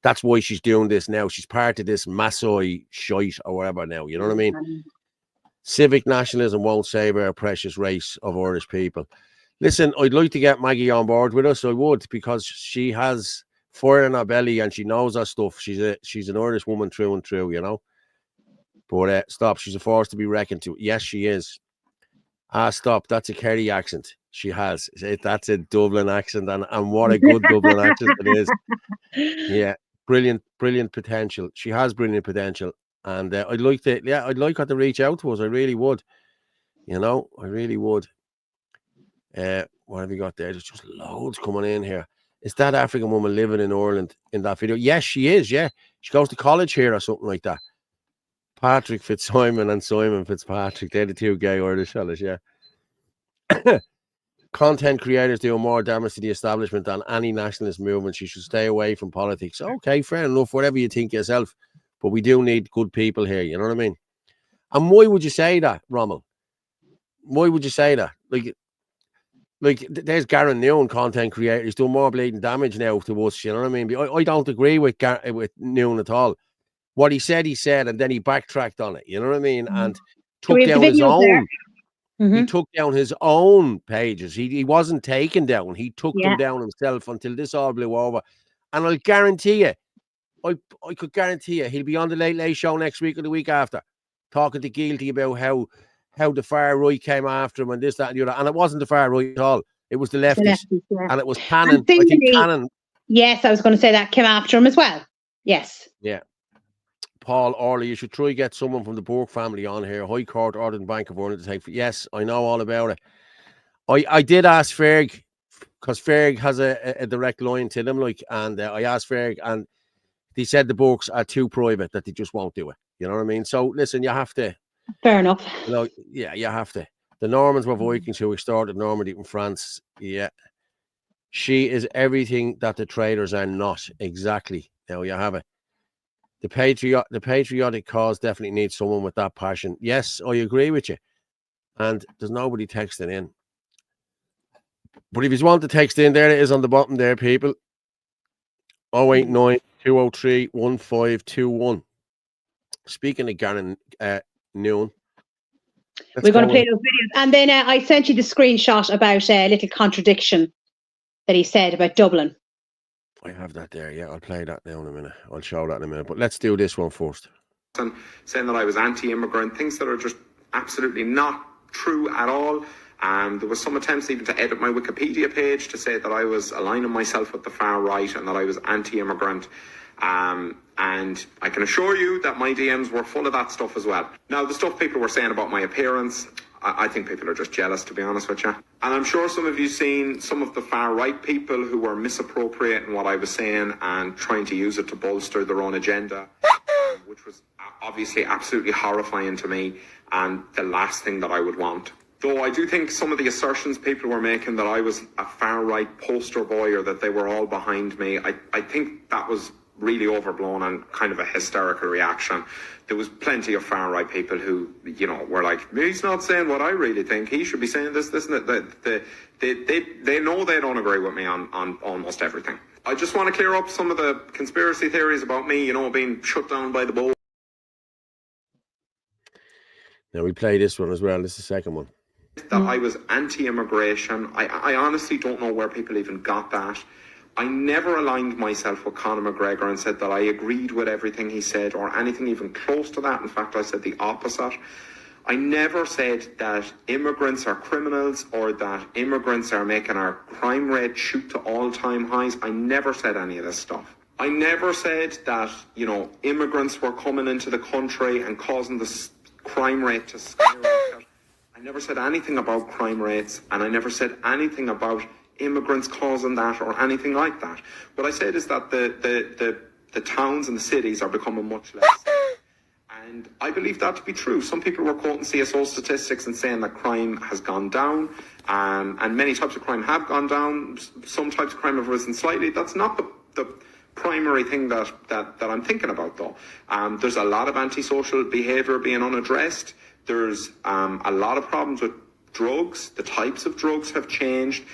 that's why she's doing this now. She's part of this Maasai shite or whatever now. You know what I mean? Civic nationalism won't save our precious race of Irish people. Listen, I'd like to get Maggie on board with us. I would, because she has fire in her belly and she knows her stuff. She's an Irish woman through and through, But stop, she's a force to be reckoned to. Yes, she is. Stop, that's a Kerry accent. She has. That's a Dublin accent, and what a good Dublin accent it is. Yeah, brilliant potential. She has brilliant potential, and I'd like her to reach out to us. I really would. I really would. What have you got there? There's just loads coming in here. Is that African woman living in Ireland in that video? Yes, she is. Yeah, she goes to college here or something like that. Patrick Fitzsimon and Simon Fitzpatrick, they're the two gay Irish fellas. Yeah. Content creators do more damage to the establishment than any nationalist movement. She should stay away from politics. Okay, fair enough. Whatever you think yourself, but we do need good people here. You know what I mean? And why would you say that, Rommel? Why would you say that? Like there's Garen Noon, content creator. He's doing more bleeding damage now to us. You know what I mean? I don't agree with Noon at all. What he said, and then he backtracked on it. You know what I mean? And took down his own. He took down his own pages. He wasn't taken down. He took them down himself until this all blew over. And I'll guarantee you, I could guarantee you, he'll be on the Late Late Show next week or the week after, talking to Geelty about how the far right came after him and this, that, and the other. And it wasn't the far right at all. It was the lefties. And it was Cannon. I think Cannon. Yes, I was going to say that came after him as well. Yes. Yeah. Paul Orley, you should try get someone from the Burke family on here. High Court ordered the Bank of Ireland to take. Yes, I know all about it. I did ask Ferg, because Ferg has a direct line to them, and I asked Ferg, and he said the Burkes are too private, that they just won't do it. You know what I mean? So listen, you have to. Fair enough. You have to. The Normans were Vikings who started Normandy in France. Yeah. She is everything that the traders are not. Exactly. Now you have it. The patriotic cause definitely needs someone with that passion. Yes, I agree with you. And there's nobody texting in. But if you want to text in, there it is on the bottom there, people. 089 203 1521. Speaking of Garen Noon, we're going to play those videos. And then I sent you the screenshot about a little contradiction that he said about Dublin. I have that there. Yeah, I'll play that now in a minute. I'll show that in a minute. But let's do this one first. And saying that I was anti-immigrant, things that are just absolutely not true at all. There was some attempts even to edit my Wikipedia page to say that I was aligning myself with the far right and that I was anti-immigrant. And I can assure you that my DMs were full of that stuff as well. Now, the stuff people were saying about my appearance, I think people are just jealous, to be honest with you. And I'm sure some of you seen some of the far right people who were misappropriating what I was saying and trying to use it to bolster their own agenda, which was obviously absolutely horrifying to me and the last thing that I would want. Though I do think some of the assertions people were making that I was a far right poster boy or that they were all behind me, I think that was really overblown and kind of a hysterical reaction. There was plenty of far right people who, you know, were like, he's not saying what I really think. He should be saying this, and that. They know they don't agree with me on almost everything. I just want to clear up some of the conspiracy theories about me, you know, being shut down by the board. Now we play this one as well. This is the second one. That I was anti-immigration. I honestly don't know where people even got that. I never aligned myself with Conor McGregor and said that I agreed with everything he said or anything even close to that. In fact, I said the opposite. I never said that immigrants are criminals or that immigrants are making our crime rate shoot to all-time highs. I never said any of this stuff. I never said that, you know, immigrants were coming into the country and causing the crime rate to skyrocket. I never said anything about crime rates, and I never said anything about immigrants causing that or anything like that. What I said is that the towns and the cities are becoming much less safe. And I believe that to be true. Some people were quoting CSO statistics and saying that crime has gone down, and many types of crime have gone down. Some types of crime have risen slightly. That's not the primary thing that I'm thinking about, though. There's a lot of antisocial behaviour being unaddressed. There's a lot of problems with drugs. The types of drugs have changed.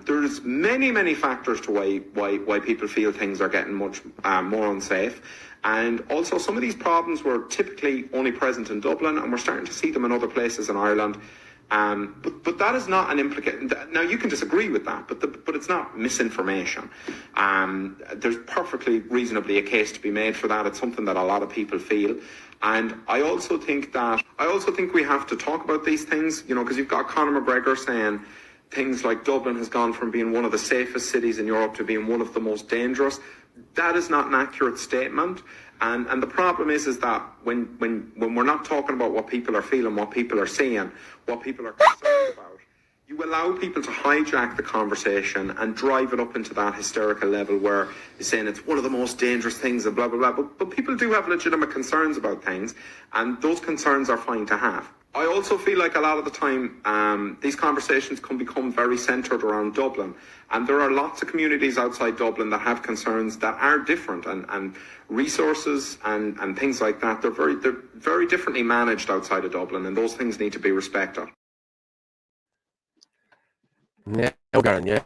There's many factors to why people feel things are getting much more unsafe. And also some of these problems were typically only present in Dublin, and we're starting to see them in other places in Ireland. But that is not an implication. Now, you can disagree with that, but it's not misinformation. There's perfectly reasonably a case to be made for that. It's something that a lot of people feel. And I also think we have to talk about these things, you know, because you've got Conor McGregor saying things like Dublin has gone from being one of the safest cities in Europe to being one of the most dangerous. That is not an accurate statement. And the problem is that when we're not talking about what people are feeling, what people are seeing, what people are concerned about, you allow people to hijack the conversation and drive it up into that hysterical level where you're saying it's one of the most dangerous things and blah, blah, blah. But people do have legitimate concerns about things, and those concerns are fine to have. I also feel like a lot of the time, these conversations can become very centred around Dublin. And there are lots of communities outside Dublin that have concerns that are different, and resources and things like that. They're very differently managed outside of Dublin, and those things need to be respected. Yeah, Garen, yeah.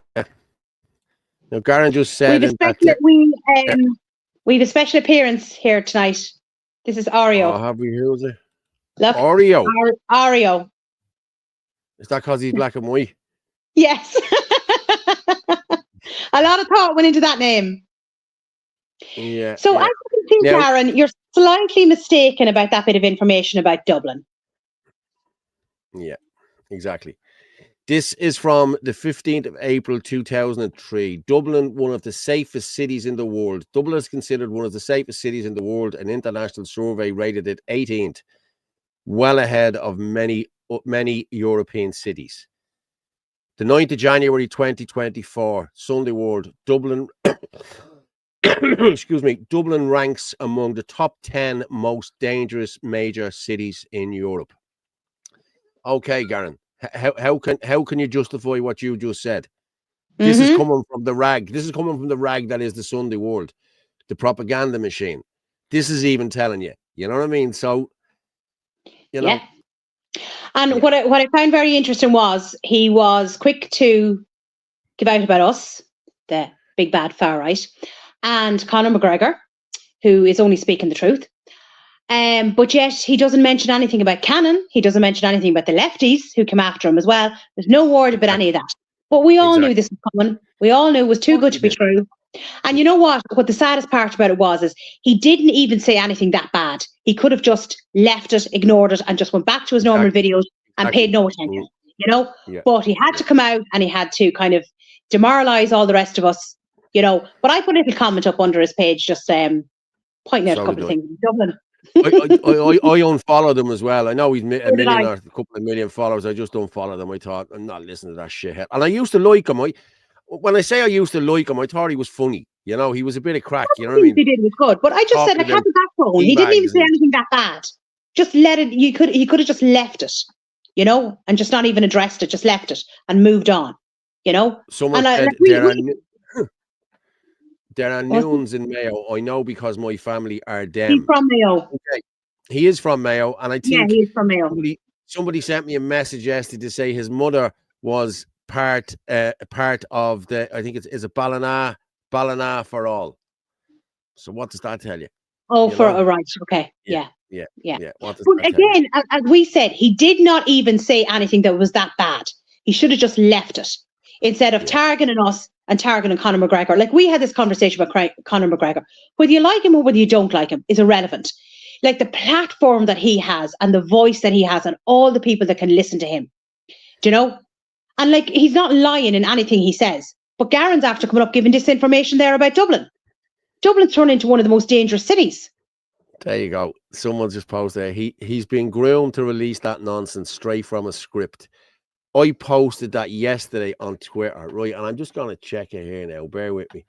Now, Garen just said... We've a special appearance here tonight. This is Oreo. Oh, have we? Who is it? Look, Oreo. Oreo. Is that because he's black and white? Yes. A lot of thought went into that name. Yeah. So yeah. I think, Karen, you're slightly mistaken about that bit of information about Dublin. Yeah, exactly. This is from the 15th of April, 2003. Dublin, one of the safest cities in the world. Dublin is considered one of the safest cities in the world. An international survey rated it 18th, well ahead of many European cities. The 9th of January, 2024, Sunday World, Dublin, excuse me, Dublin ranks among the top 10 most dangerous major cities in Europe. Okay, Garen. How can you justify what you just said? This is coming from the rag. This is coming from the rag that is the Sunday World, the propaganda machine. This is even telling you. You know what I mean? So, you know. Yeah. And what I found very interesting was he was quick to give out about us, the big bad far right, and Conor McGregor, who is only speaking the truth. But yet he doesn't mention anything about Cannon. He doesn't mention anything about the lefties who came after him as well. There's no word about any of that. But we all knew this was coming. We all knew it was too good to be true. And you know what? What the saddest part about it was is he didn't even say anything that bad. He could have just left it, ignored it, and just went back to his normal videos and paid no attention. You know? Yeah. But he had to come out and he had to kind of demoralize all the rest of us. You know. But I put a little comment up under his page, just pointing out a couple of things in Dublin. I unfollowed him as well. I know he's a million or a couple of million followers. I just don't follow them. I thought, I'm not listening to that shit. And I used to like him. When I say I used to like him, I thought he was funny. You know, he was a bit of crack. You know what I mean? He did was good. But I just said, like, have the backbone. He didn't even say anything that bad. Just let it. He could have just left it, you know, and just not even addressed it. Just left it and moved on. You know. Someone said there are Nunes in Mayo. I know because my family are them. He's from Mayo. Okay. He is from Mayo, and I think he is from Mayo. Somebody sent me a message yesterday to say his mother was part of the. I think it's a Ballina for all. So what does that tell you? Oh, right. Okay. Yeah. But again, as we said, he did not even say anything that was that bad. He should have just left it instead of targeting us and targeting Conor McGregor. Like, we had this conversation about Conor McGregor. Whether you like him or whether you don't like him is irrelevant. Like, the platform that he has and the voice that he has and all the people that can listen to him. Do you know? And like, he's not lying in anything he says. But Garen's after coming up giving disinformation there about Dublin. Dublin's turned into one of the most dangerous cities. There you go. Someone just posted there. He's been groomed to release that nonsense straight from a script. I posted that yesterday on Twitter, right? And I'm just going to check it here now. Bear with me.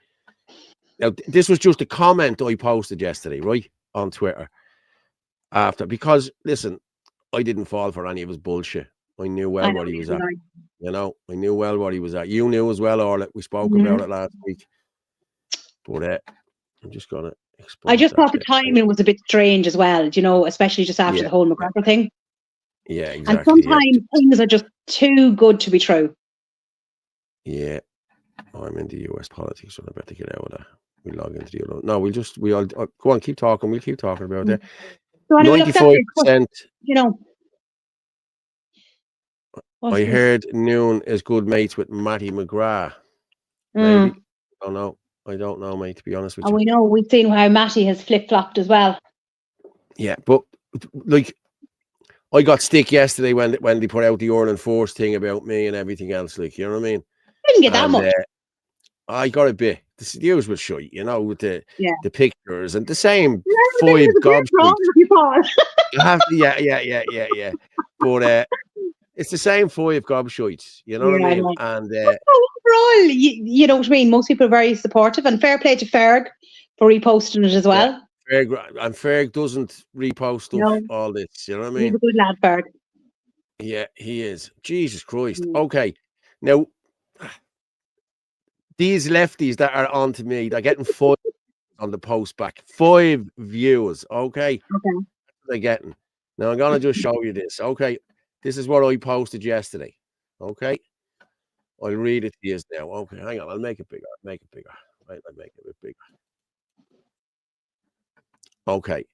Now, this was just a comment I posted yesterday, right? On Twitter. Because, listen, I didn't fall for any of his bullshit. I knew well what he was at. You know, I knew well what he was at. You knew as well, Orla. We spoke about it last week. But I'm just going to explain. I just thought the timing was a bit strange as well, you know, especially just after the whole McGregor thing. Yeah, exactly. And sometimes things are just too good to be true. Yeah. I'm into US politics, so I better get out of that. We log into the other. No, we all go on, keep talking. We'll keep talking about that. So 95%. You know. I heard Noon is good mates with Matty McGrath. Maybe. I don't know, mate, to be honest with you. And we know, we've seen how Matty has flip-flopped as well. Yeah, but like, I got stick yesterday when they put out the Ireland Force thing about me and everything else. Like, you know what I mean? I didn't get that much. I got a bit. The usual shit, you know, with the pictures and the same 5 gobshites. Yeah. But it's the same 5 gobshites, you know what I mean? And overall, you know what I mean? Most people are very supportive, and fair play to Ferg for reposting it as well. Yeah, Ferg doesn't repost stuff, all this, you know what I mean? He's a good lad, Ferg. Yeah, he is. Jesus Christ. Okay. Now, these lefties that are on to me, they're getting 5 on the post back. 5 views, okay? That's what they're getting. Now, I'm going to just show you this, okay? This is what I posted yesterday, okay? I'll read it to you now. Okay, hang on. I'll make it bigger. Right, I'll make it a bit bigger. Okay.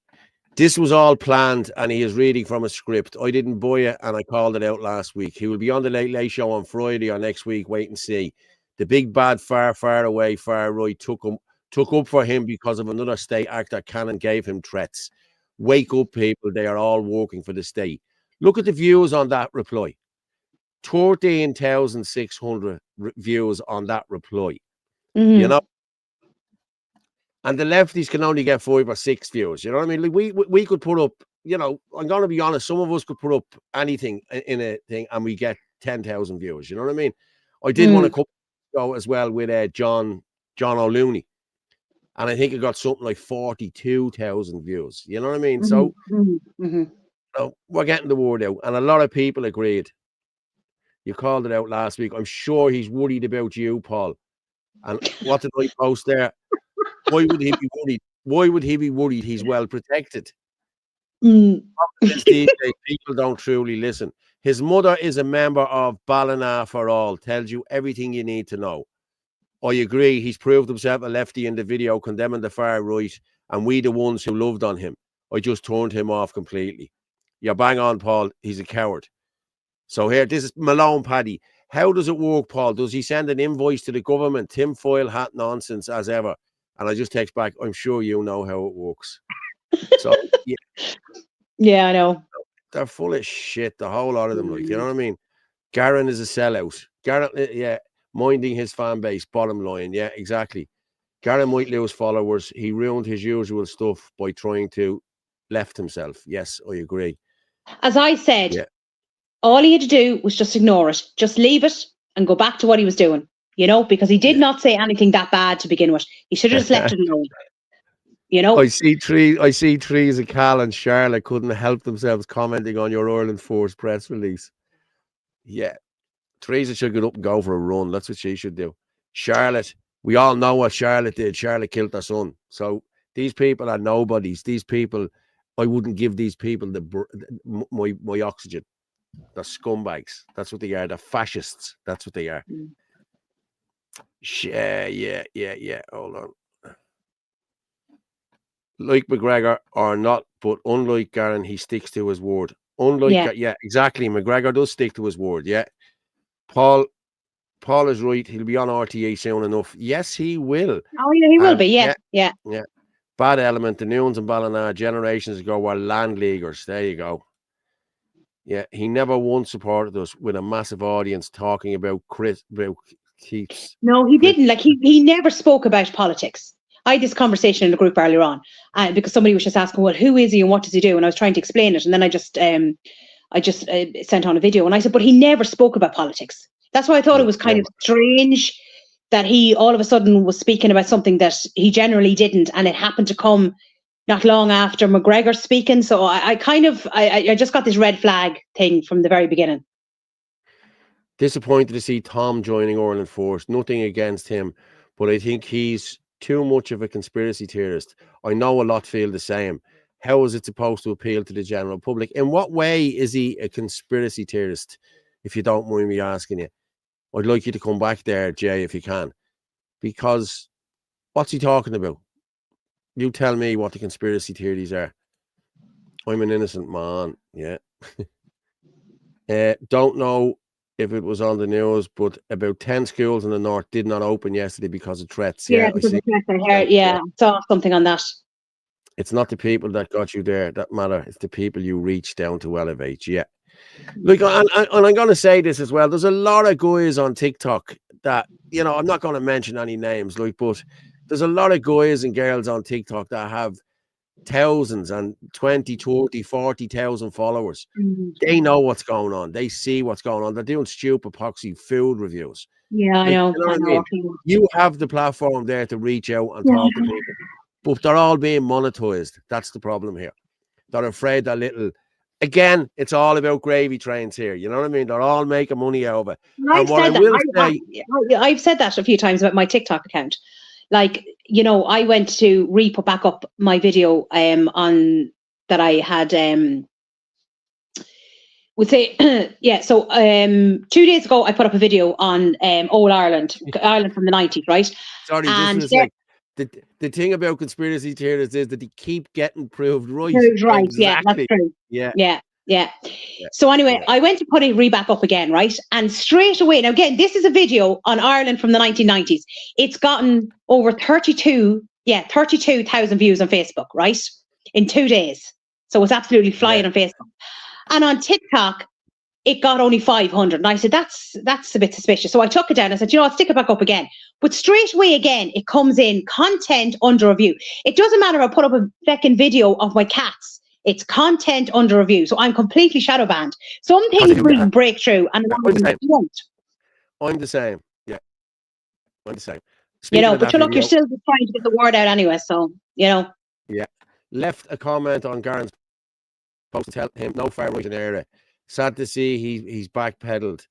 This was all planned, and he is reading from a script. I didn't buy it, and I called it out last week. He will be on the Late Late Show on Friday or next week. Wait and see. The big bad far away, far right took up for him because of another state actor. Cannon gave him threats. Wake up, people. They are all working for the state. Look at the views on that reply. 13,600 views on that reply. You know? And the lefties can only get 5 or 6 views. You know what I mean? Like, we could put up, you know, I'm going to be honest, some of us could put up anything in a thing and we get 10,000 views. You know what I mean? I did want to go as well with John O'Looney. And I think it got something like 42,000 views. You know what I mean? So, so we're getting the word out. And a lot of people agreed. You called it out last week. I'm sure he's worried about you, Paul. And what did I post there? Why would he be worried? Why would he be worried? He's well protected. Mm. These days, people don't truly listen. His mother is a member of Ballina for All, tells you everything you need to know. I agree. He's proved himself a lefty in the video condemning the far right, and we the ones who loved on him. I just turned him off completely. You're bang on, Paul. He's a coward. So here, this is Malone Paddy. How does it work, Paul? Does he send an invoice to the government? Tinfoil hat nonsense as ever. And I just text back, I'm sure you know how it works. So, yeah. Yeah, I know. They're full of shit, the whole lot of them. Like, you know what I mean? Garen is a sellout. Garen, yeah, minding his fan base, bottom line. Yeah, exactly. Garen might lose followers. He ruined his usual stuff by trying to left himself. Yes, I agree. As I said, Yeah. all he had to do was just ignore it. Just leave it and go back to what he was doing, you know, because he did not say anything that bad to begin with. He should have just left it alone. You know? I see trees of Cal and Charlotte couldn't help themselves commenting on your Ireland Force press release. Yeah. Teresa should get up and go for a run. That's what she should do. Charlotte, we all know what Charlotte did. Charlotte killed her son. So these people are nobodies. These people, I wouldn't give these people my oxygen. They're scumbags. That's what they are. They're fascists. That's what they are. Yeah. Hold on. Like McGregor or not, but unlike Garen, he sticks to his word. Yeah, exactly. McGregor does stick to his word. Yeah. Paul is right. He'll be on RTA soon enough. Yes, he will. Oh, yeah, he will be. Yeah. Bad element. The Nunes and Ballina generations ago were land leaguers. There you go. Yeah, he never once supported us with a massive audience talking about Keith's. No, he didn't. Like he never spoke about politics. I had this conversation in the group earlier on, because somebody was just asking, well, who is he and what does he do? And I was trying to explain it, and then I just sent on a video, and I said, but he never spoke about politics. That's why I thought it was kind of strange that he all of a sudden was speaking about something that he generally didn't, and it happened to come not long after McGregor speaking. So I just got this red flag thing from the very beginning. Disappointed to see Tom joining Ireland Force. Nothing against him, but I think he's too much of a conspiracy theorist. I know a lot feel the same. How is it supposed to appeal to the general public? In what way is he a conspiracy theorist, if you don't mind me asking you? I'd like you to come back there, Jay, if you can. Because what's he talking about? You tell me what the conspiracy theories are. I'm an innocent man, yeah. Don't know if it was on the news, but about 10 schools in the north did not open yesterday because of threats. Yeah, because of threats, I heard. Yeah, I saw something on that. It's not the people that got you there that matter. It's the people you reach down to elevate. Yeah. Look, and I'm going to say this as well. There's a lot of guys on TikTok that, you know, I'm not going to mention any names, like, but there's a lot of guys and girls on TikTok that have thousands and 20, 30, 40,000 followers. They know what's going on. They see what's going on. They're doing stupid poxy food reviews. Yeah, I know. You know what I mean? You have the platform there to reach out and talk to people, but they're all being monetized. That's the problem here. They're afraid that little. Again, it's all about gravy trains here. You know what I mean? They're all making money out of it. I've said that a few times about my TikTok account. Like, you know, I went to put back up my video on that I had would say so 2 days ago I put up a video on old Ireland from the 90s, right? Sorry, and this is like the thing about conspiracy theories is that they keep getting proved right. Right, exactly. Yeah, that's true. Yeah. So anyway, I went to put it back up again, right? And straight away, now again, this is a video on Ireland from the 1990s. It's gotten over 32,000 views on Facebook, right? In 2 days. So it's absolutely flying on Facebook. And on TikTok, it got only 500. And I said, that's a bit suspicious. So I took it down. I said, you know, I'll stick it back up again. But straight away again, it comes in content under review. It doesn't matter if I put up a second video of my cats. It's content under review. So I'm completely shadow banned. Some things really break through and won't. I'm the same. Yeah. I'm the same. Speaking you know, but look, you're still trying to get the word out anyway. So, you know. Yeah. Left a comment on Garen's post to tell him no far right in area. Sad to see he's backpedaled.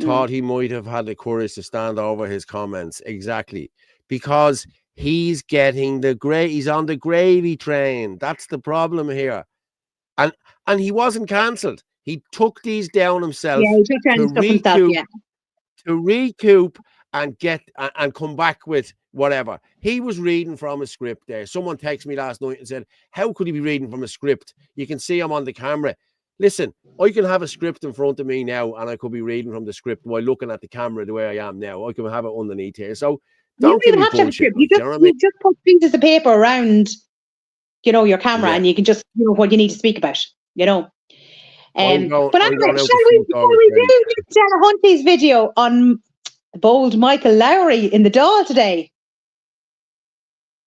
Thought he might have had the courage to stand over his comments. Exactly. Because He's getting he's on the gravy train. That's the problem here. And he wasn't cancelled. He took these down himself Yeah, he took down to stuff himself, recoup, yeah. to recoup and get and come back with whatever. He was reading from a script there. Someone texted me last night and said, how could he be reading from a script? You can see him on the camera. Listen, I can have a script in front of me now and I could be reading from the script while looking at the camera the way I am now. I can have it underneath here. So don't give me have to have a bullshit. script. You just put pieces of paper around, your camera, Yeah. and you can just, what you need to speak about, I'm going But anyway, out shall the we front door, do Jenna Huntley's video on bold Michael Lowry in the Dáil today?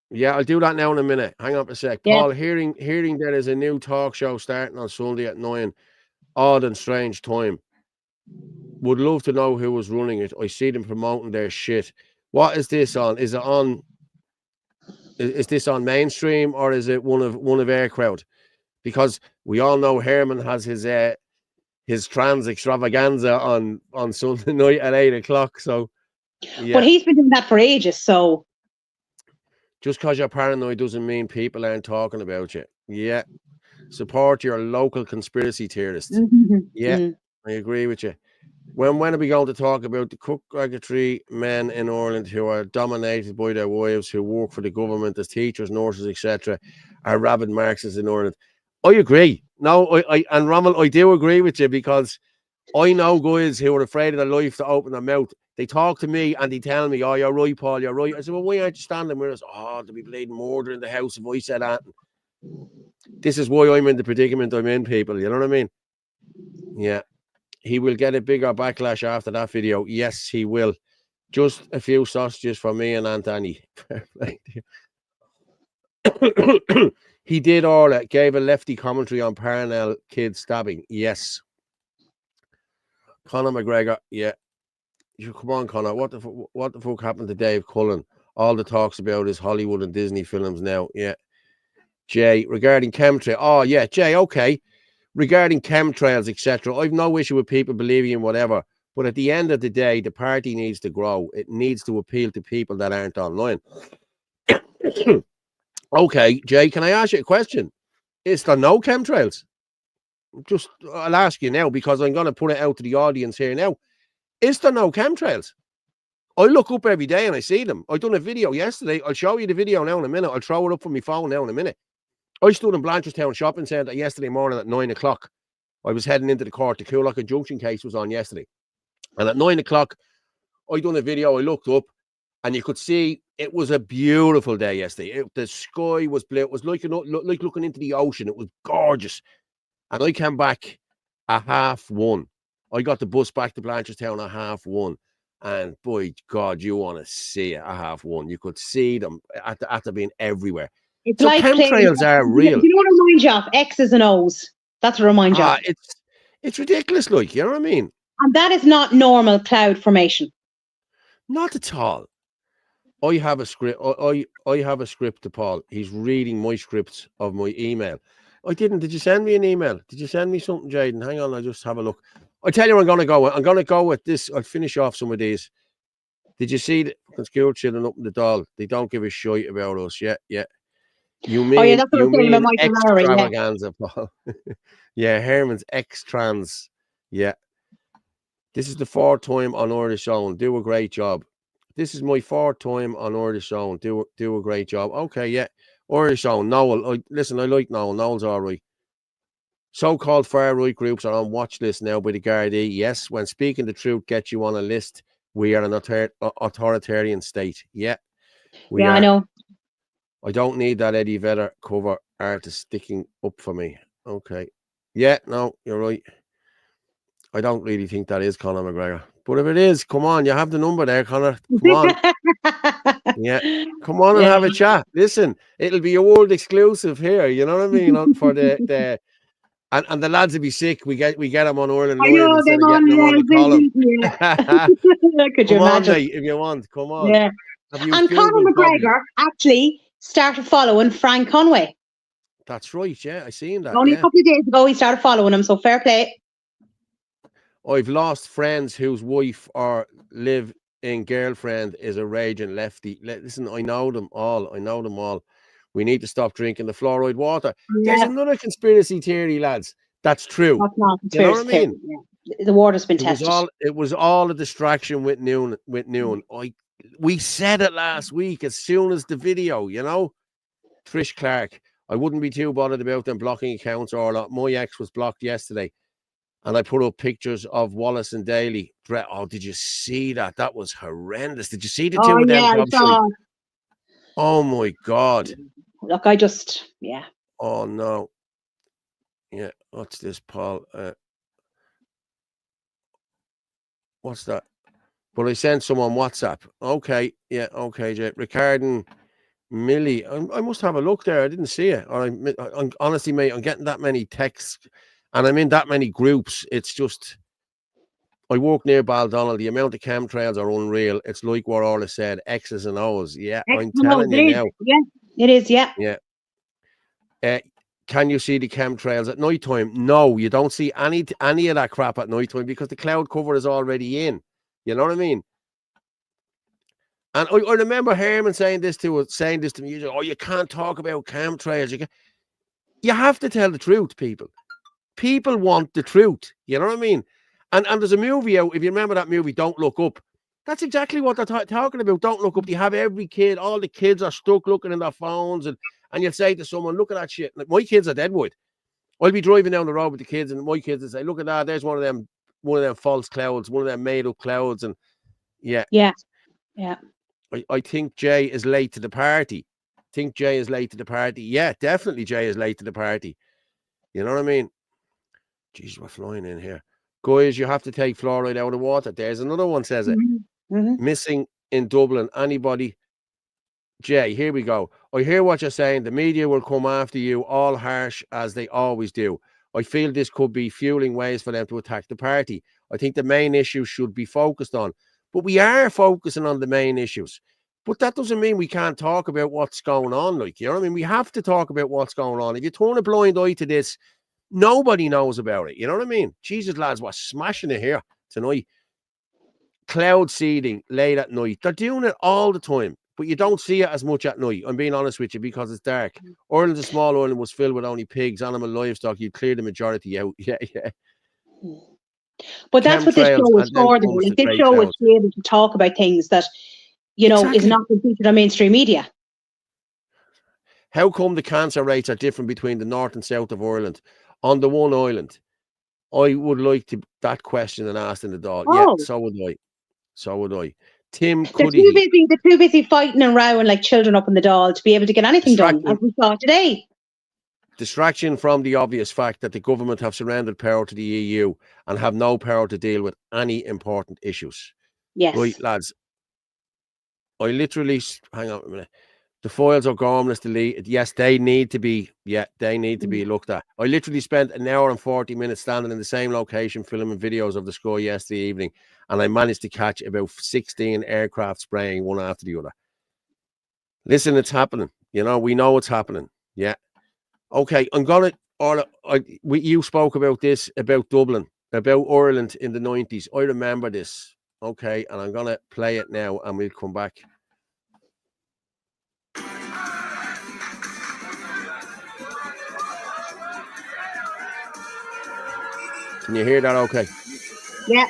Yeah, I'll do that now in a minute. Hang on for a sec. Yeah. Paul, hearing there is a new talk show starting on Sunday at 9. Odd and strange time. Would love to know who was running it. I see them promoting their shit. What is this on? Is it on? Is this on mainstream or is it one of our crowd? Because we all know Herman has his trans extravaganza on Sunday night at 8:00. So yeah. But he's been doing that for ages. So just because you're paranoid doesn't mean people aren't talking about you. Yeah. Support your local conspiracy theorists. Yeah, I agree with you. When are we going to talk about the cook regulatory men in Ireland who are dominated by their wives, who work for the government as teachers, nurses, etc., are rabid Marxists in Ireland? I agree. No, and Rommel, I do agree with you, because I know guys who are afraid of their life to open their mouth. They talk to me and they tell me, oh, you're right, Paul, you're right. I said, well, why aren't you standing with us? Oh, there'll be bleeding murder in the house if I said that. This is why I'm in the predicament I'm in, people. You know what I mean? Yeah. He will get a bigger backlash after that video. Yes, he will. Just a few sausages for me and Aunt Annie. He did all that. Gave a lefty commentary on Parnell kid stabbing. Yes. Conor McGregor. Yeah. Come on, Conor. What the fuck happened to Dave Cullen? All the talks about his Hollywood and Disney films now. Yeah. Jay, regarding chemtrail. Oh, yeah, Jay, okay. Regarding chemtrails, etc., I've no issue with people believing in whatever. But at the end of the day, the party needs to grow. It needs to appeal to people that aren't online. Okay, Jay, can I ask you a question? Is there no chemtrails? I'll ask you now, because I'm going to put it out to the audience here now. Is there no chemtrails? I look up every day and I see them. I done a video yesterday. I'll show you the video now in a minute. I'll throw it up from my phone now in a minute. I stood in Blanchardstown Shopping Centre yesterday morning at 9:00. I was heading into the court. The Coolock Junction case was on yesterday. And at 9:00, I done a video. I looked up and you could see it was a beautiful day yesterday. The sky was blue. It was like looking into the ocean. It was gorgeous. And I came back at 1:30. I got the bus back to Blanchardstown at 1:30. And boy, God, you want to see it at 1:30. You could see them after being everywhere. It's so like chemtrails are real. You know what it reminds you of? X's and O's. That's what it reminds you of. It's ridiculous, like, you know what I mean? And that is not normal cloud formation. Not at all. I have a script. I have a script to Paul. He's reading my scripts of my email. I didn't. Did you send me an email? Did you send me something, Jaden? Hang on, I'll just have a look. I tell you, I'm going to go with this. I'll finish off some of these. Did you see the school children up in the Dáil? They don't give a shit about us. Yeah. You mean, that's what I'm saying about Michael Lowry, extravaganza, Paul. Yeah, Herman's ex-trans. Yeah. This is the 4th time on Irish Own. Do a great job. This is my 4th time on Irish Own. Do a great job. Okay, yeah. Irish Own. Noel. Listen, I like Noel. Noel's all right. So-called far-right groups are on watch list now by the Gardaí. Yes, when speaking the truth gets you on a list, we are an authoritarian state. Yeah. We are. I know. I don't need that Eddie Vedder cover artist sticking up for me. Okay. Yeah, no, you're right. I don't really think that is Conor McGregor. But if it is, come on, you have the number there, Conor. Come on. Yeah. Come on and have a chat. Listen, it'll be a world exclusive here, you know what I mean? For the and the lads will be sick. We get them on Ireland Live instead of getting them on the column. Could you imagine? Mate, if you want, come on. Yeah. And Conor McGregor actually started following Frank Conway. That's right, yeah. I seen that. Only a couple of days ago, he started following him, so fair play. I've lost friends whose wife or live in Girlfriend is a raging lefty. Listen, I know them all. I know them all. We need to stop drinking the fluoride water. There's Yeah, another conspiracy theory, lads. That's true. that's not a You know what I conspiracy theory. mean? Yeah. The water's been It was tested. all a distraction with Noon. We said it last week as soon as the video, Trish Clark. I wouldn't be too bothered about them blocking accounts or not. My ex was blocked yesterday, and I put up pictures of Wallace and Daly. Oh, did you see that? That was horrendous. Did you see the two Oh of them? yeah, I saw. Oh my God. Look, yeah. Oh no. Yeah, what's this, Paul? What's that? But I sent some on WhatsApp. Okay, yeah, okay, Jay. Ricardo Millie. I must have a look there. I didn't see it. I'm honestly, mate, I'm getting that many texts and I'm in that many groups. It's just, I work near Baldonnell. The amount of chemtrails are unreal. It's like what Orla said, X's and O's. Yeah, I'm telling you now. Yeah, it is. Yeah. Yeah. Can you see the chemtrails at night time? No, you don't see any of that crap at night time because the cloud cover is already in. You know what I mean? And I remember Herman saying this to me. Oh, you can't talk about chemtrails. You have to tell the truth, people. People want the truth. You know what I mean? And there's a movie out. If you remember that movie, Don't Look Up. That's exactly what they're talking about. Don't look up. You have every kid. All the kids are stuck looking in their phones, and you'll say to someone, "Look at that shit." Like, my kids are Deadwood. I'll be driving down the road with the kids, and my kids will say, "Look at that. There's one of them false clouds, one of them made up clouds." And yeah. I think Jay is late to the party. Yeah, definitely Jay is late to the party. You know what I mean? Jeez, we're flying in here. Guys, you have to take fluoride out of water. There's another one says it. Mm-hmm. Missing in Dublin. Anybody? Jay, here we go. I hear what you're saying. The media will come after you, all harsh as they always do. I feel this could be fueling ways for them to attack the party. I think the main issues should be focused on. But we are focusing on the main issues. But that doesn't mean we can't talk about what's going on. Like, you know what I mean? We have to talk about what's going on. If you turn a blind eye to this, nobody knows about it. You know what I mean? Jesus, lads, we're smashing it here tonight. Cloud seeding late at night. They're doing it all the time, but you don't see it as much at night. I'm being honest with you because it's dark. Ireland's a small island, was filled with only pigs, animal, livestock. You'd clear the majority out. Yeah. But that's what this show is for. Like, this show is to be able to talk about things that, is not featured on mainstream media. How come the cancer rates are different between the north and south of Ireland on the one island? I would like that question and asked in the Dáil. Yeah, so would I. Tim Cuddy. They're too busy fighting and rowing like children up in the Dáil to be able to get anything done, as we saw today. Distraction from the obvious fact that the government have surrendered power to the EU and have no power to deal with any important issues. Yes. Right, lads. I literally, hang on a minute. The files are gormless deleted. Yes, they need to be looked at. I literally spent an hour and 40 minutes standing in the same location filming videos of the score yesterday evening, and I managed to catch about 16 aircraft spraying one after the other. Listen, it's happening. We know it's happening. Yeah. Okay, you spoke about this, about Dublin, about Ireland in the 90s. I remember this. Okay, and I'm going to play it now and we'll come back. Can you hear that okay? Yeah.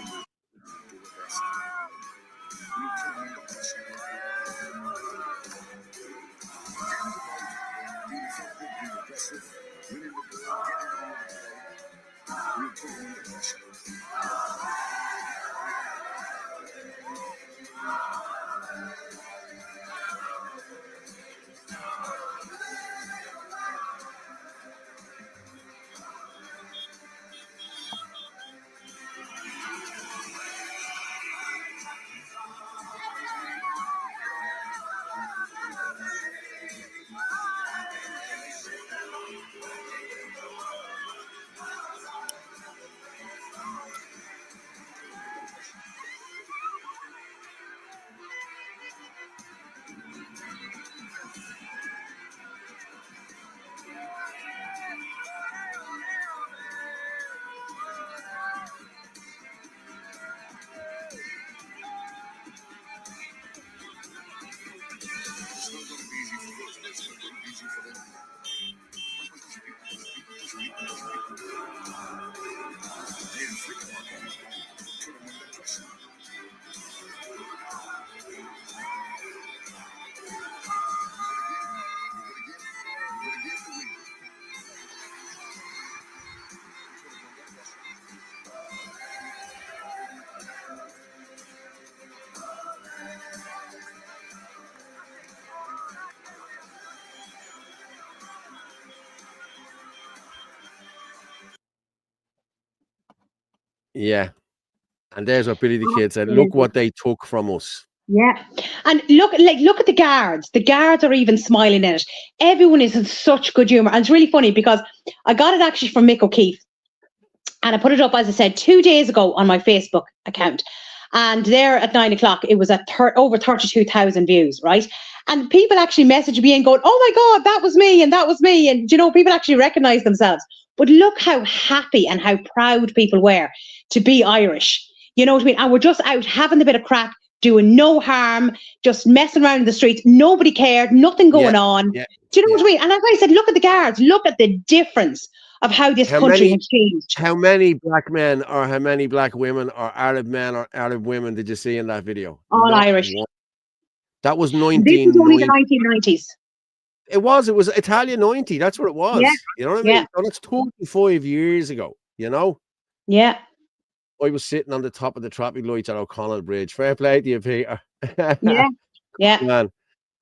Yeah. And there's what Billy the Kid said. Look what they took from us. Yeah. And look at the guards. The guards are even smiling in it. Everyone is in such good humor. And it's really funny because I got it actually from Mick O'Keefe. And I put it up, as I said, 2 days ago on my Facebook account. And there at 9 o'clock, it was at over 32,000 views, right? And people actually messaged me and going, oh my God, that was me and that was me. And, you know, people actually recognize themselves. But look how happy and how proud people were to be Irish. You know what I mean? And we're just out having a bit of crack, doing no harm, just messing around in the streets. Nobody cared, nothing going on. Yeah, do you know what I mean? And as I said, look at the guards, look at the difference of how this country has changed. How many black men or how many black women or Arab men or Arab women did you see in that video? All Not Irish. one. That was This was only the 1990. 1990s. It was Italian 90. That's what it was. Yeah. You know what I mean? And it's 25 years ago, you know? Yeah. I was sitting on the top of the traffic lights at O'Connell Bridge. Fair play to you, Peter. Yeah. Yeah. Man,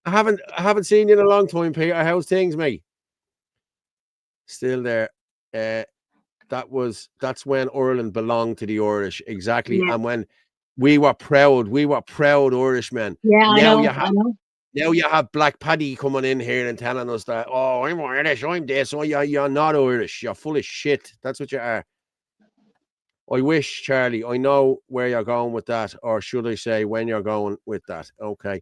I haven't seen you in a long time, Peter. How's things, mate? Still there. That's when Ireland belonged to the Irish, exactly. Yeah. And when we were proud Irishmen. Yeah, I know. Now you have Black Paddy coming in here and telling us that, oh, I'm Irish, I'm this. Oh, you're not Irish. You're full of shit. That's what you are. I wish, Charlie, I know where you're going with that, or should I say when you're going with that. Okay.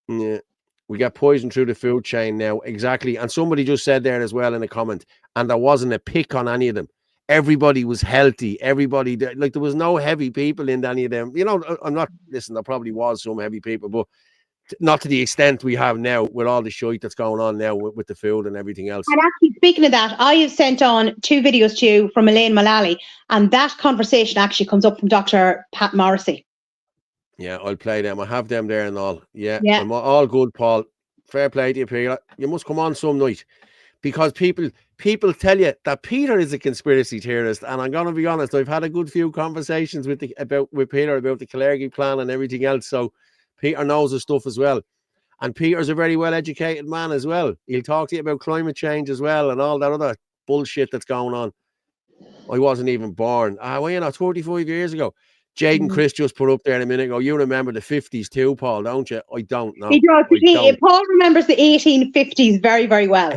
Yeah. We get poisoned through the food chain now. Exactly. And somebody just said there as well in a comment, and there wasn't a pick on any of them. Everybody was healthy. Everybody, like, there was no heavy people in any of them. You know, there probably was some heavy people, but not to the extent we have now with all the shite that's going on now with the food and everything else. And actually, speaking of that, I have sent on 2 videos to you from Elaine Mullally, and that conversation actually comes up from Dr. Pat Morrissey. Yeah, I'll play them. I have them there and all. Yeah. Yeah. All good, Paul. Fair play to you, Peter. You must come on some night, because people tell you that Peter is a conspiracy theorist, and I'm going to be honest, I've had a good few conversations with Peter about the Kalergi plan and everything else, so Peter knows the stuff as well. And Peter's a very well-educated man as well. He'll talk to you about climate change as well and all that other bullshit that's going on. I wasn't even born. 35 years ago. Jaden Chris just put up there a minute ago. You remember the 50s too, Paul, don't you? I don't know. He does. Paul remembers the 1850s very, very well.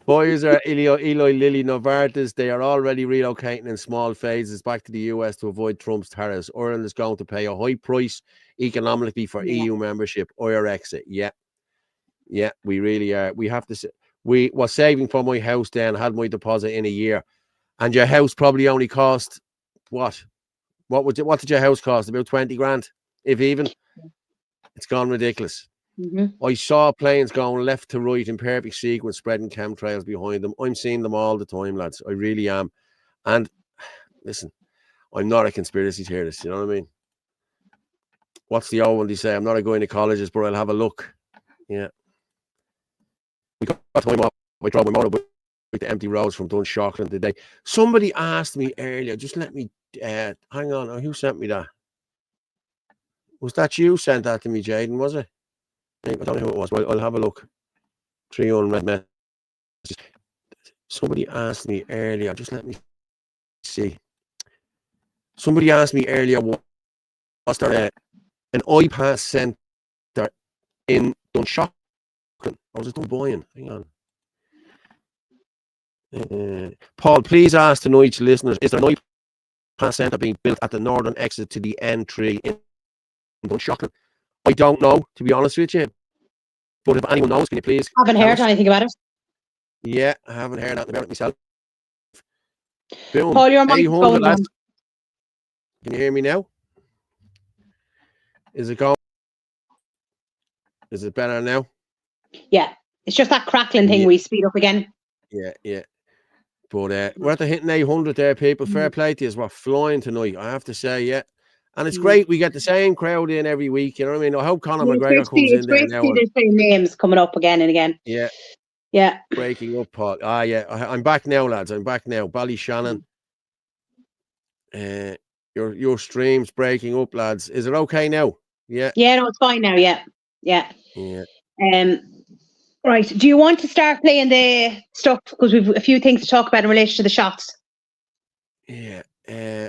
Pfizer, Eli Lilly, Novartis, they are already relocating in small phases back to the US to avoid Trump's tariffs. Ireland is going to pay a high price economically for EU membership or exit. Yeah, we really are. We have to. We was saving for my house then, had my deposit in a year, and your house probably only cost what? What did your house cost? About 20 grand, if even. It's gone ridiculous. Mm-hmm. I saw planes going left to right in perfect sequence, spreading chemtrails behind them. I'm seeing them all the time, lads. I really am. And listen, I'm not a conspiracy theorist. You know what I mean? What's the old one they say? I'm not a gynecologist, but I'll have a look. Yeah. We got time off. I drove my motor with the empty roads from Dunshaughlin today. Somebody asked me earlier, just let me hang on. Oh, who sent me that? Was that you sent that to me, Jaden, was it? I don't know who it was, but I'll have a look. 300 messages. Somebody asked me earlier, just let me see. Somebody asked me earlier, was there an iPass centre in Dunshaughlin? Or was it Dunboyne? Hang on. Paul, please ask tonight's listeners, is there an iPass centre being built at the northern exit to the N3 in Dunshaughlin? I don't know, to be honest with you. But if anyone knows, can you please? Haven't heard anything about it. Yeah, I haven't heard anything about it myself. Boom. Paul, your mic's going on. Can you hear me now? Is it going? Is it better now? Yeah. It's just that crackling thing we speed up again. Yeah. But we're at the hitting 800 there, people. Fair play to you. We're flying tonight, I have to say, yeah. And it's great. We get the same crowd in every week. You know what I mean? I hope Conor McGregor comes in there now. It's great to see the same names coming up again and again. Yeah. Yeah. Breaking up, Paul. Yeah. I'm back now, lads. I'm back now. Ballyshannon. Your stream's breaking up, lads. Is it okay now? Yeah. Yeah, no, it's fine now. Yeah. Yeah. Yeah. Right. Do you want to start playing the stuff? Because we've a few things to talk about in relation to the shots. Yeah.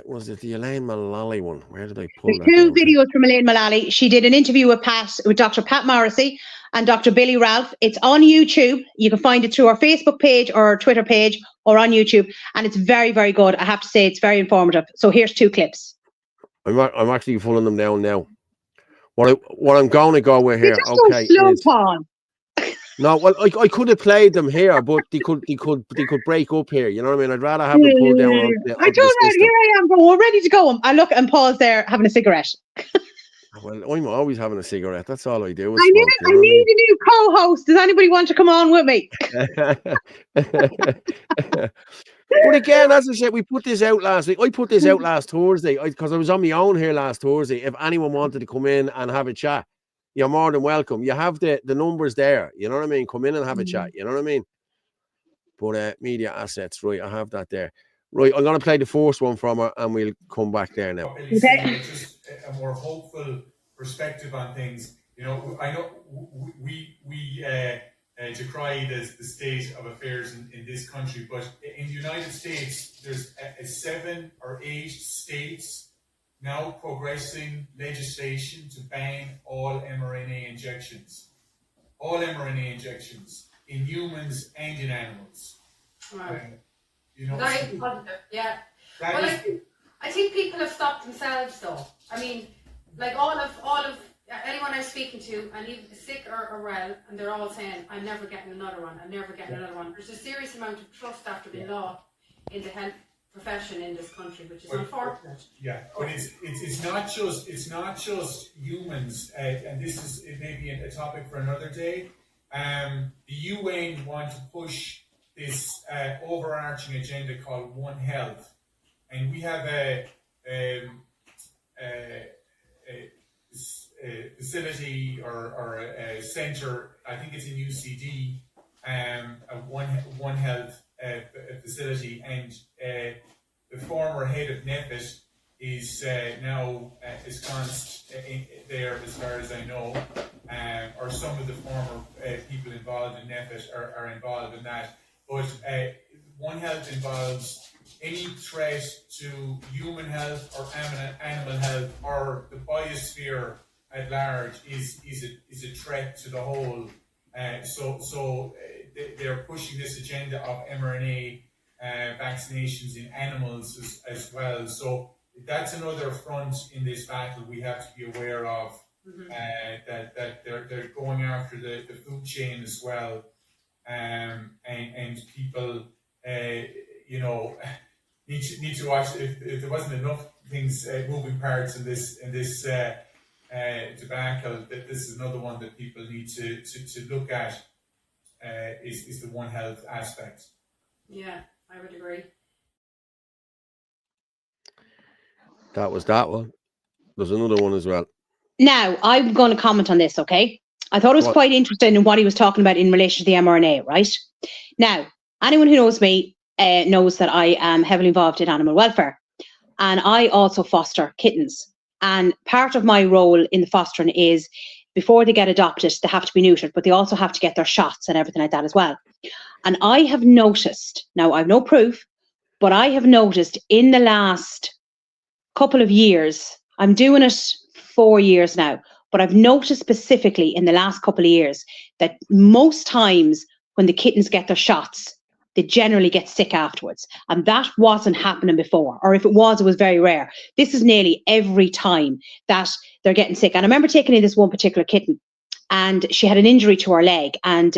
Was it the Elaine Mullally one? Where did I pull that? Two videos from Elaine Mullally. She did an interview with Dr. Pat Morrissey and Dr. Billy Ralph. It's on YouTube. You can find it through our Facebook page or our Twitter page or on YouTube. And it's very, very good. I have to say it's very informative. So here's two clips. I'm actually pulling them down now. What I'm going to go with here, okay? So slow, Paul. No, well, I could have played them here, but they could break up here. You know what I mean? I'd rather have them pulled down. I don't know. Here I am, but we're ready to go. I look, and Paul's there having a cigarette. Well, I'm always having a cigarette. That's all I do. I need a new co-host. Does anybody want to come on with me? But again, as I said, we put this out last week. I put this out last Thursday because I was on my own here last Thursday. If anyone wanted to come in and have a chat, you're more than welcome. You have the numbers there. You know what I mean? Come in and have a chat. You know what I mean? But media assets, right? I have that there. Right, I'm going to play the first one from her and we'll come back there now. Okay. Just a more hopeful perspective on things. You know, I know we decry the state of affairs in this country, but in the United States, there's 7 or 8 states now progressing legislation to ban all mRNA injections. All mRNA injections in humans and in animals. Right. You know, very positive, yeah. Well, I think people have stopped themselves though. I mean, like all of anyone I'm speaking to, and even sick or well, and they're all saying, I'm never getting another one, I'm never getting another one. There's a serious amount of trust after the law in the health profession in this country, which is unfortunate. Yeah, but it's not just humans, and it may be a topic for another day. The UN want to push this overarching agenda called One Health, and we have a facility or a centre. I think it's in UCD, a One Health facility, and the former head of NEFIT is now ensconced there, as far as I know, or some of the former people involved in NEFIT are involved in that. But One Health involves any threat to human health or animal health or the biosphere at large is a threat to the whole. So they're pushing this agenda of mRNA vaccinations in animals as well. So that's another front in this battle we have to be aware of. That they're going after the food chain as well, and people need to watch. If there wasn't enough things moving parts in this debacle, that this is another one that people need to look at. Is the One Health aspect. Yeah, I would agree. That was that one. There's another one as well. Now, I'm going to comment on this, okay? I thought it was quite interesting in what he was talking about in relation to the mRNA, right? Now, anyone who knows me knows that I am heavily involved in animal welfare. And I also foster kittens. And part of my role in the fostering is before they get adopted, they have to be neutered, but they also have to get their shots and everything like that as well. And I have noticed, now I have no proof, but I have noticed in the last couple of years, I'm doing it 4 years now, but I've noticed specifically in the last couple of years that most times when the kittens get their shots, they generally get sick afterwards. And that wasn't happening before, or if it was very rare. This is nearly every time that they're getting sick. And I remember taking in this one particular kitten, and she had an injury to her leg, and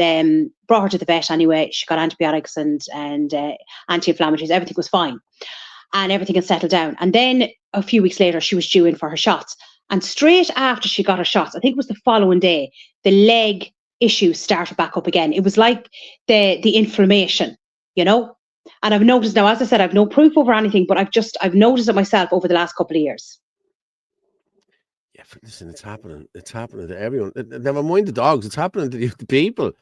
brought her to the vet anyway. She got antibiotics and anti-inflammatories. Everything was fine. And everything had settled down. And then a few weeks later, she was due in for her shots. And straight after she got her shots, I think it was the following day, the leg issue started back up again. It was like the inflammation, you know? And I've noticed now, as I said, I've no proof over anything, but I've noticed it myself over the last couple of years. Yeah, but listen, it's happening. It's happening to everyone. Never mind the dogs. It's happening to the people.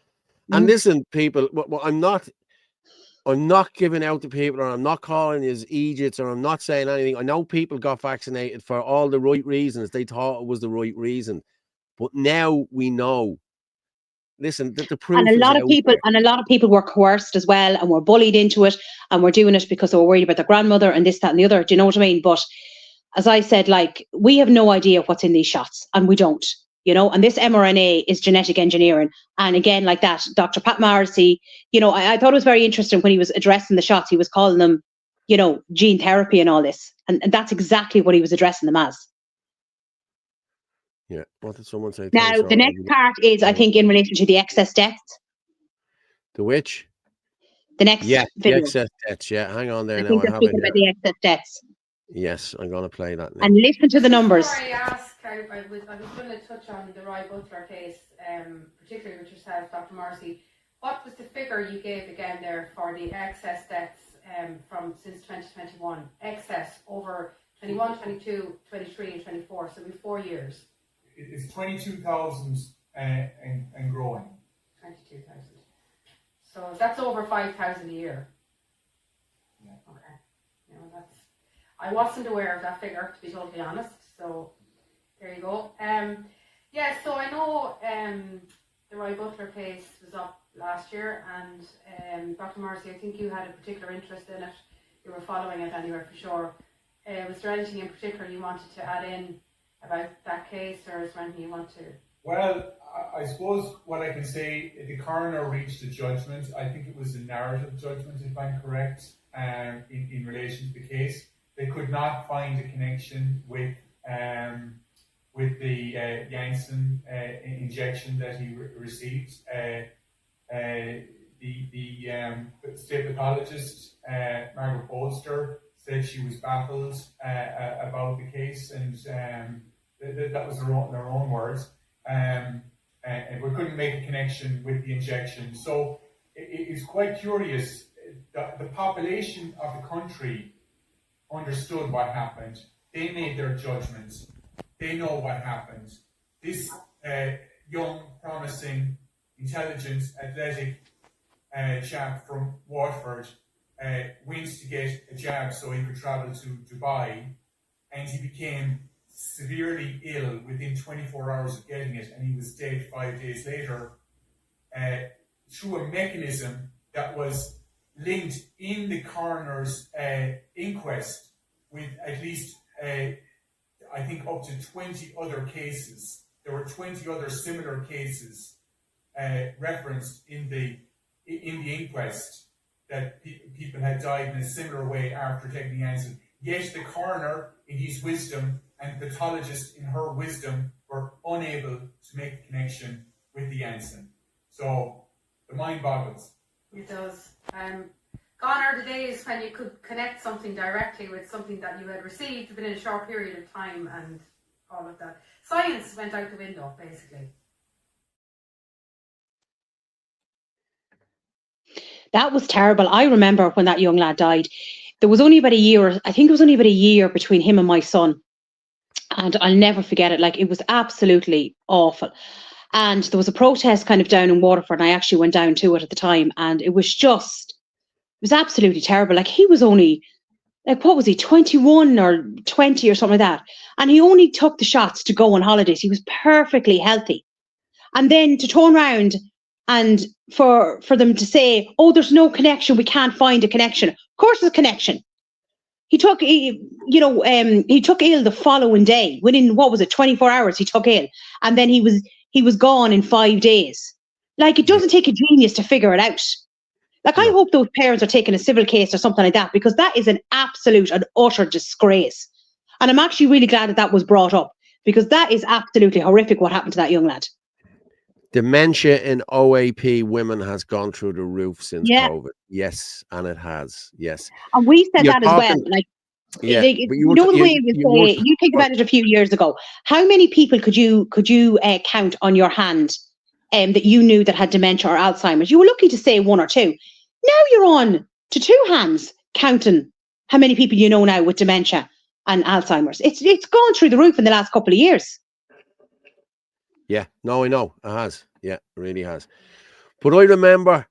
And listen, people, well, I'm not giving out to people, or I'm not calling you idiots, or I'm not saying anything. I know people got vaccinated for all the right reasons. They thought it was the right reason. But now we know. Listen, the proof and a lot of people were coerced as well, and were bullied into it, and were doing it because they were worried about their grandmother and this, that, and the other. Do you know what I mean? But as I said, like, we have no idea what's in these shots, and we don't. You know, and this mRNA is genetic engineering. And again, like that, Dr. Pat Morrissey, you know, I thought it was very interesting when he was addressing the shots, he was calling them, you know, gene therapy and all this. And that's exactly what he was addressing them as. Yeah. What did someone say? Now, the next part is, I think, in relation to the excess deaths. The which? The next video. The excess deaths. Yeah, hang on there. I think they're speaking about the excess deaths. Yes, I'm going to play that now. And listen to the numbers. Before I ask, I was going to touch on the Roy Butler case, particularly with yourself, Dr. Morrissey. What was the figure you gave again there for the excess deaths from since 2021? Excess over 21, 22, 23 and 24, so in 4 years. It's 22,000 and growing. 22,000. So that's over 5,000 a year. Yeah. Okay. You know, I wasn't aware of that figure, to be totally honest. So there you go. Yeah, so I know the Roy Butler case was up last year, and Dr. Morrissey, I think you had a particular interest in it. You were following it anyway, for sure. Was there anything in particular you wanted to add in about that case, or is there anything you want to? Well, I suppose what I can say, the coroner reached a judgment. I think it was a narrative judgment, if I'm correct, in relation to the case. They could not find a connection with the Janssen injection that he received. The state pathologist, Margaret Bolster, said she was baffled about the case, and that was their own words. And we couldn't make a connection with the injection. So it's quite curious. The population of the country understood what happened. They made their judgments. They know what happened. This young, promising, intelligent, athletic chap from Watford went to get a jab so he could travel to Dubai, and he became severely ill within 24 hours of getting it, and he was dead 5 days later through a mechanism that was linked in the coroner's inquest with at least, I think, up to 20 other cases. There were 20 other similar cases referenced in the inquest that people had died in a similar way after taking the Janssen. Yet the coroner, in his wisdom, and the pathologist, in her wisdom, were unable to make a connection with the Janssen. So the mind boggles. It does. Gone are the days when you could connect something directly with something that you had received within a short period of time, and all of that. Science went out the window, basically. That was terrible. I remember when that young lad died. There was only about a year, I think it was only about a year between him and my son. And I'll never forget it. Like, it was absolutely awful. And there was a protest kind of down in Waterford, and I actually went down to it at the time. And it was absolutely terrible. Like, he was only, like, what was he, 21 or 20 or something like that. And he only took the shots to go on holidays. He was perfectly healthy. And then to turn around and for them to say, oh, there's no connection, we can't find a connection. Of course there's a connection. He took ill the following day. Within, 24 hours, he took ill. And then he was gone in 5 days. Like, it doesn't take a genius to figure it out. Like, I hope those parents are taking a civil case or something like that, because that is an absolute and utter disgrace. And I'm actually really glad that was brought up, because that is absolutely horrific what happened to that young lad. Dementia in OAP women has gone through the roof since COVID. Yes, and it has. Yes. And we said that as well. Like, yeah, you think about it a few years ago. How many people could you count on your hand that you knew that had dementia or Alzheimer's? You were lucky to say one or two. Now you're on to 2 hands counting how many people you know now with dementia and Alzheimer's. It's gone through the roof in the last couple of years. Yeah, no, I know it has. Yeah, it really has. But I remember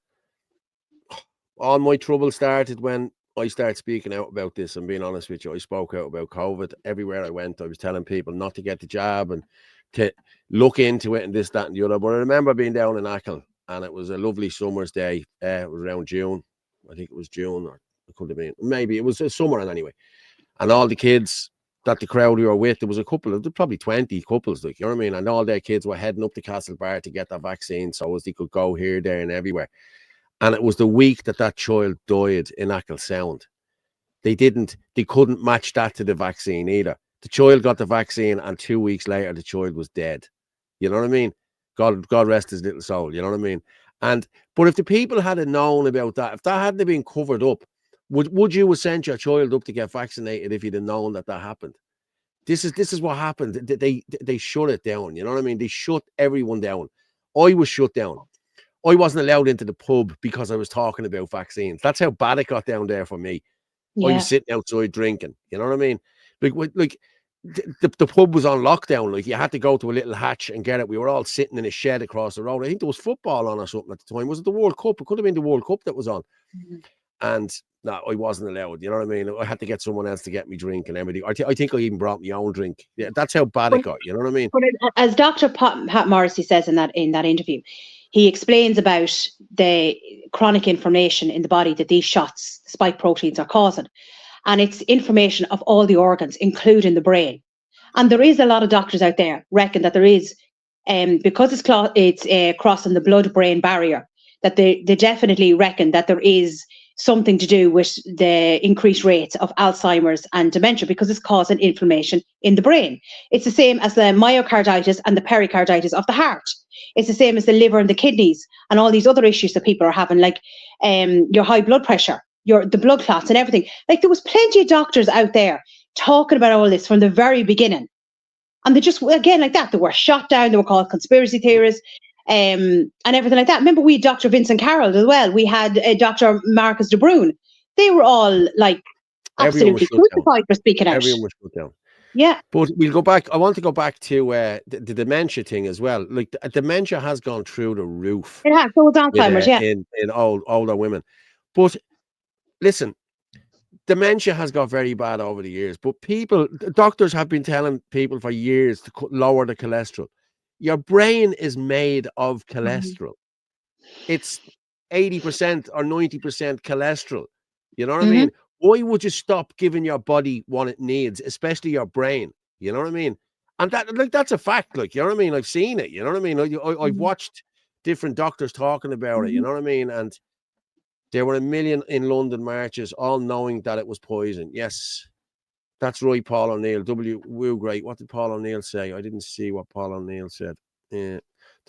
all my trouble started when I started speaking out about this. And being honest with you, I spoke out about COVID everywhere I went. I was telling people not to get the jab and to look into it and this, that, and the other. But I remember being down in Achill, and it was a lovely summer's day. It was around June. I think it was June, or it could have been. Maybe it was a summer anyway. And all the kids that the crowd we were with, there was a couple of, probably 20 couples, like, you know what I mean? And all their kids were heading up to Castlebar to get that vaccine so as they could go here, there, and everywhere. And it was the week that child died in Achill Sound. They couldn't match that to the vaccine either. The child got the vaccine, and 2 weeks later, the child was dead. You know what I mean? God rest his little soul. You know what I mean? But if the people had known about that, if that hadn't been covered up, would you have sent your child up to get vaccinated if you'd have known that happened? This is what happened. They shut it down. You know what I mean? They shut everyone down. I was shut down. I wasn't allowed into the pub because I was talking about vaccines. That's how bad it got down there for me. Yeah. I was sitting outside drinking. You know what I mean? Like the pub was on lockdown. Like, you had to go to a little hatch and get it. We were all sitting in a shed across the road. I think there was football on or something at the time. Was it the World Cup? It could have been the World Cup that was on. Mm-hmm. And no, I wasn't allowed. You know what I mean? I had to get someone else to get me drink and everything. I think I even brought my own drink. Yeah, that's how bad it got. You know what I mean? But as Dr. Pat Morrissey says in that interview, he explains about the chronic inflammation in the body that these shots, spike proteins, are causing. And it's inflammation of all the organs, including the brain. And there is a lot of doctors out there reckon that there is, because it's crossing the blood-brain barrier, that they definitely reckon that there is something to do with the increased rates of Alzheimer's and dementia, because it's causing inflammation in the brain. It's the same as the myocarditis and the pericarditis of the heart. It's the same as the liver and the kidneys and all these other issues that people are having, like your high blood pressure, the blood clots and everything. Like, there was plenty of doctors out there talking about all this from the very beginning. And they just, again, like that, they were shot down, they were called conspiracy theorists. And everything like that. Remember, we had Dr. Vincent Carroll as well. We had Dr. Marcus de Bruin. They were all like absolutely crucified for speaking out. Everyone was shut down. Yeah. But we'll go back. I want to go back to the dementia thing as well. Like, dementia has gone through the roof. It has. So it's Alzheimer's, in older women. But listen, dementia has got very bad over the years. But doctors have been telling people for years to lower the cholesterol. Your brain is made of cholesterol. It's 80% or 90% cholesterol. You know what I mean? Why would you stop giving your body what it needs, especially your brain? You know what I mean? And that's a fact. Like, you know what I mean? I've seen it. You know what I mean? I've watched different doctors talking about it. You know what I mean? And there were 1 million in London marches, all knowing that it was poison. Yes. That's right, Paul O'Neill. Great. What did Paul O'Neill say? I didn't see what Paul O'Neill said. There's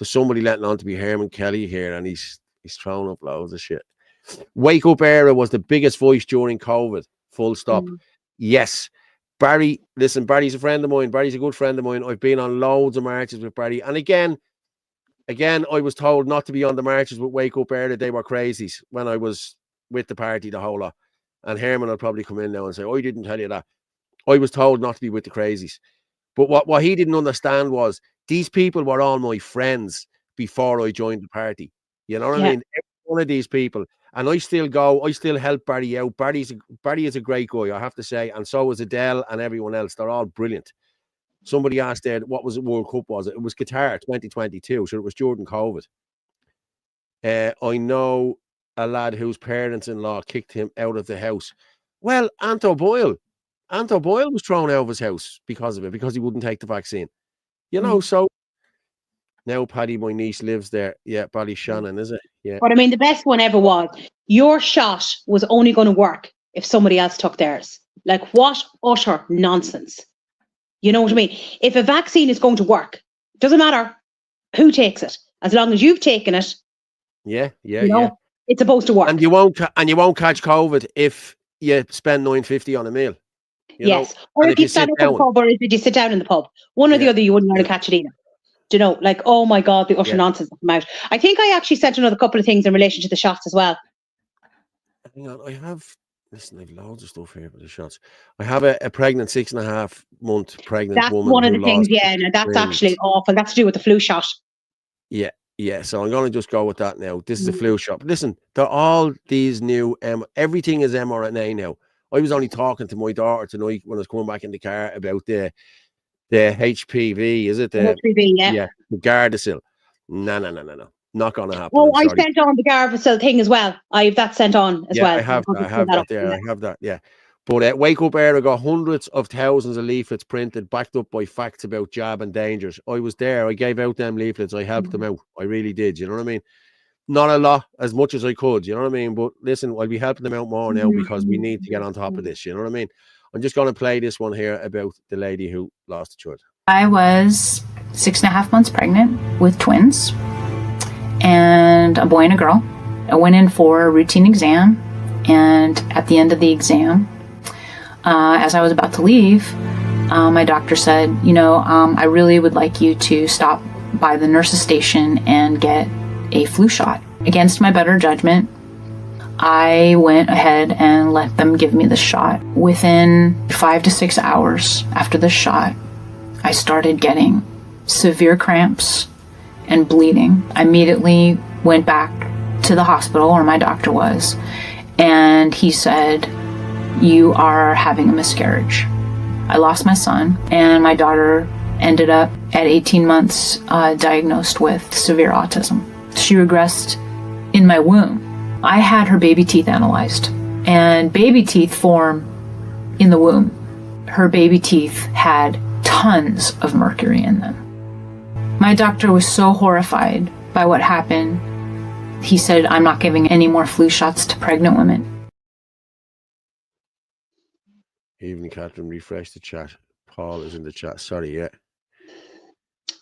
somebody letting on to be Herman Kelly here, and he's throwing up loads of shit. Wake Up Era was the biggest voice during COVID. Full stop. Yes. Barry, listen, Barry's a friend of mine. Barry's a good friend of mine. I've been on loads of marches with Barry. And again, I was told not to be on the marches with Wake Up Era. They were crazies when I was with the party, the whole lot. And Herman will probably come in now and say, I didn't tell you that. I was told not to be with the crazies. But what he didn't understand was these people were all my friends before I joined the party. You know what I mean? Every one of these people. And I still help Barry out. Barry is a great guy, I have to say. And so is Adele and everyone else. They're all brilliant. Somebody asked there, what was it, World Cup was it? It was Qatar 2022. So it was during COVID. I know a lad whose parents-in-law kicked him out of the house. Well, Anto Boyle was thrown out of his house because of it, because he wouldn't take the vaccine. You know, so now Paddy, my niece, lives there. Yeah, Ballyshannon, is it? Yeah. But I mean, the best one ever was, your shot was only going to work if somebody else took theirs. Like, what utter nonsense. You know what I mean? If a vaccine is going to work, doesn't matter who takes it, as long as you've taken it. Yeah. It's supposed to work. And you won't catch COVID if you spend $9.50 on a meal. Yes. Or if you stand up in the pub, or if you sit down in the pub. One or the other, you wouldn't want to catch it either. Do you know, like, oh my God, the utter nonsense that come out. I think I actually said another couple of things in relation to the shots as well. hang on. Listen, I've loads of stuff here with the shots. I have a pregnant 6.5-month pregnant That's woman. one of who the things, lost yeah, no, that's twins. actually awful. That's to do with the flu shot. Yeah, yeah. So I'm going to just go with that now. This is a Mm. flu shot. But listen, they're all these new, everything is mRNA now. I was only talking to my daughter tonight when I was coming back in the car about the HPV, is it? HPV, yeah. Yeah, the Gardasil. No. Not going to happen. Oh, I'm I sorry. sent on the Gardasil thing as well. I have that sent on as Yeah, well. I have I'll that. just pull I up. have that. Yeah. But Wake Up Era got hundreds of thousands of leaflets printed, backed up by facts about jab and dangers. I was there. I gave out them leaflets. I helped them out. I really did. You know what I mean? Not a lot, as much as I could. You know what I mean? But listen, I'll be helping them out more now because we need to get on top of this. You know what I mean? I'm just going to play this one here about the lady who lost a child. I was 6.5 months pregnant with twins and a boy and a girl. I went in for a routine exam, and at the end of the exam, as I was about to leave, my doctor said, I really would like you to stop by the nurse's station and get a flu shot. Against my better judgment, I went ahead and let them give me the shot. Within 5 to 6 hours after the shot, I started getting severe cramps and bleeding. I immediately went back to the hospital where my doctor was, and he said, "You are having a miscarriage." I lost my son, and my daughter ended up at 18 months diagnosed with severe autism. She regressed in my womb. I had her baby teeth analyzed, and baby teeth form in the womb. Her baby teeth had tons of mercury in them. My doctor was so horrified by what happened. He said, "I'm not giving any more flu shots to pregnant women." Evening, Catherine. Refresh the chat. Paul is in the chat. Sorry, yeah.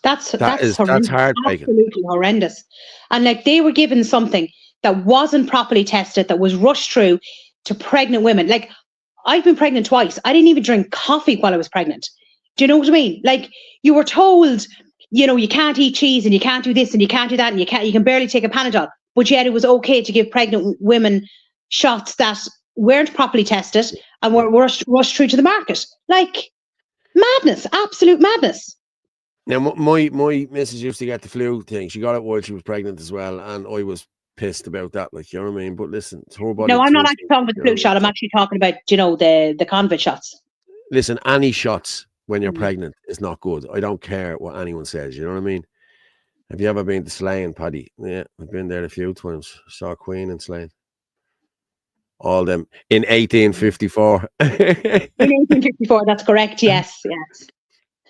That's That's horrendous. heartbreaking. Absolutely horrendous. And like they were given something that wasn't properly tested, that was rushed through to pregnant women. Like I've been pregnant twice. I didn't even drink coffee while I was pregnant. Do you know what I mean? Like you were told, you can't eat cheese and you can't do this and you can't do that and you can barely take a Panadol. But yet it was okay to give pregnant women shots that weren't properly tested and were rushed through to the market. Like madness, absolute madness. Now, my missus used to get the flu thing. She got it while she was pregnant as well, and I was pissed about that. Like, you know what I mean? But listen, it's her body. No, I'm not actually talking about the flu shot. I'm actually talking about, the COVID shots. Listen, any shots when you're pregnant is not good. I don't care what anyone says. You know what I mean? Have you ever been to Slane, Paddy? Yeah, I've been there a few times. Saw Queen in Slane. All them in 1854. In 1854, that's correct. Yes.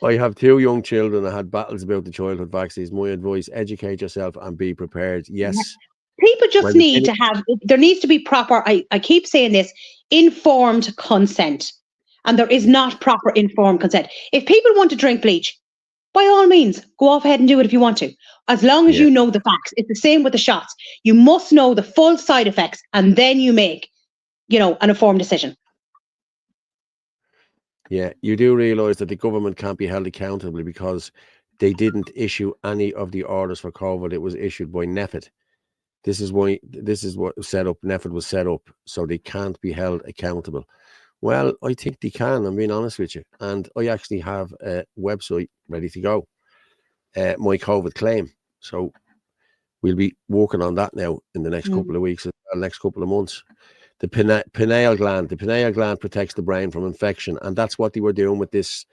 I have 2 young children. I had battles about the childhood vaccines. My advice: educate yourself and be prepared. Yes. People just need to have, there needs to be proper, I keep saying this, informed consent. And there is not proper informed consent. If people want to drink bleach, by all means, go off ahead and do it if you want to. As long as you know the facts. It's the same with the shots. You must know the full side effects and then you make, an informed decision. Yeah, you do realise that the government can't be held accountable because they didn't issue any of the orders for COVID. It was issued by NPHET. This is what was set up. NPHET was set up, so they can't be held accountable. Well, I think they can, I'm being honest with you. And I actually have a website ready to go. My COVID claim. So we'll be working on that now in the next couple of weeks, next couple of months. The pineal gland. The pineal gland protects the brain from infection, and that's what they were doing with this.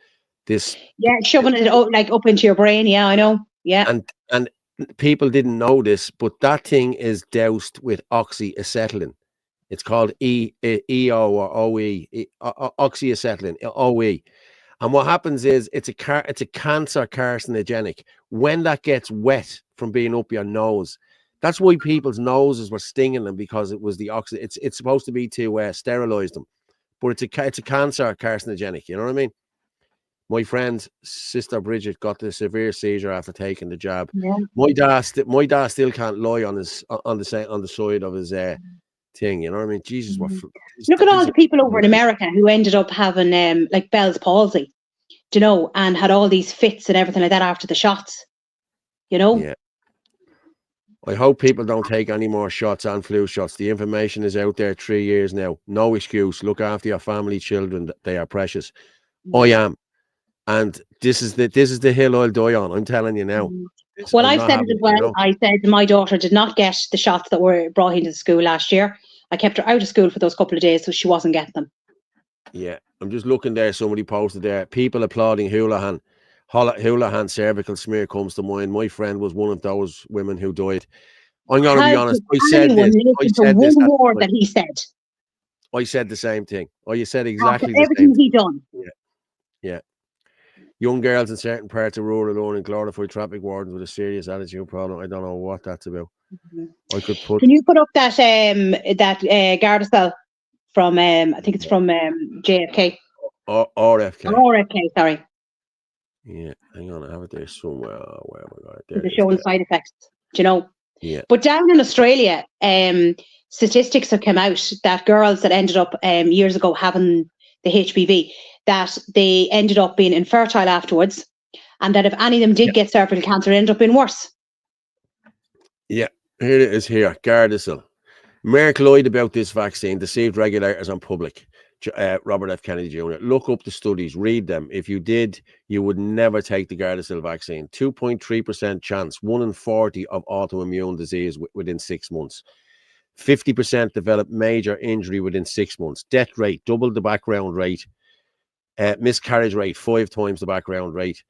Yeah, shoving it up into your brain. Yeah, I know. Yeah. And people didn't know this, but that thing is doused with oxyacetylene. It's called EO or OE, oxyacetylene, OE. And what happens is it's a cancer carcinogenic. When that gets wet from being up your nose, that's why people's noses were stinging them, because it was the oxy. It's supposed to be to sterilize them, but it's a cancer carcinogenic. You know what I mean? My friend's sister Bridget got the severe seizure after taking the jab. Yeah. My dad still can't lie on the side of his thing. You know what I mean? Jesus, look at all the people over in America who ended up having like Bell's palsy, and had all these fits and everything like that after the shots. Yeah. I hope people don't take any more shots and flu shots. The information is out there 3 years now. No excuse. Look after your family, children. They are precious. I am. And this is the hill I'll die on. I'm telling you now. Well, I've said it as well. I said my daughter did not get the shots that were brought into the school last year. I kept her out of school for those couple of days so she wasn't getting them. Yeah, I'm just looking there. Somebody posted there. People applauding Houlihan. Houlihan cervical smear comes to mind. My friend was one of those women who died. I'm going to be honest. I said this. One word that he said. I said the same thing. You said exactly the same everything thing. he done. Yeah. Young girls in certain parts of rural alone and glorified traffic wardens with a serious attitude problem. I don't know what that's about. I could put. Can you put up that Gardasil from I think it's from JFK. RFK. RFK, sorry. Yeah, hang on, I have it there somewhere. Where have I got it? They're showing side effects, do you know? Yeah. But down in Australia, statistics have come out that girls that ended up years ago having the HPV, that they ended up being infertile afterwards, and that if any of them did get cervical cancer, it ended up being worse. Yeah, here it is here, Gardasil. Merck lied about this vaccine, deceived regulators and public. Robert F. Kennedy Jr. Look up the studies, read them. If you did, you would never take the Gardasil vaccine. 2.3% chance, 1 in 40 of autoimmune disease within 6 months. 50% develop major injury within 6 months. Death rate, double the background rate. Miscarriage rate, 5 times the background rate.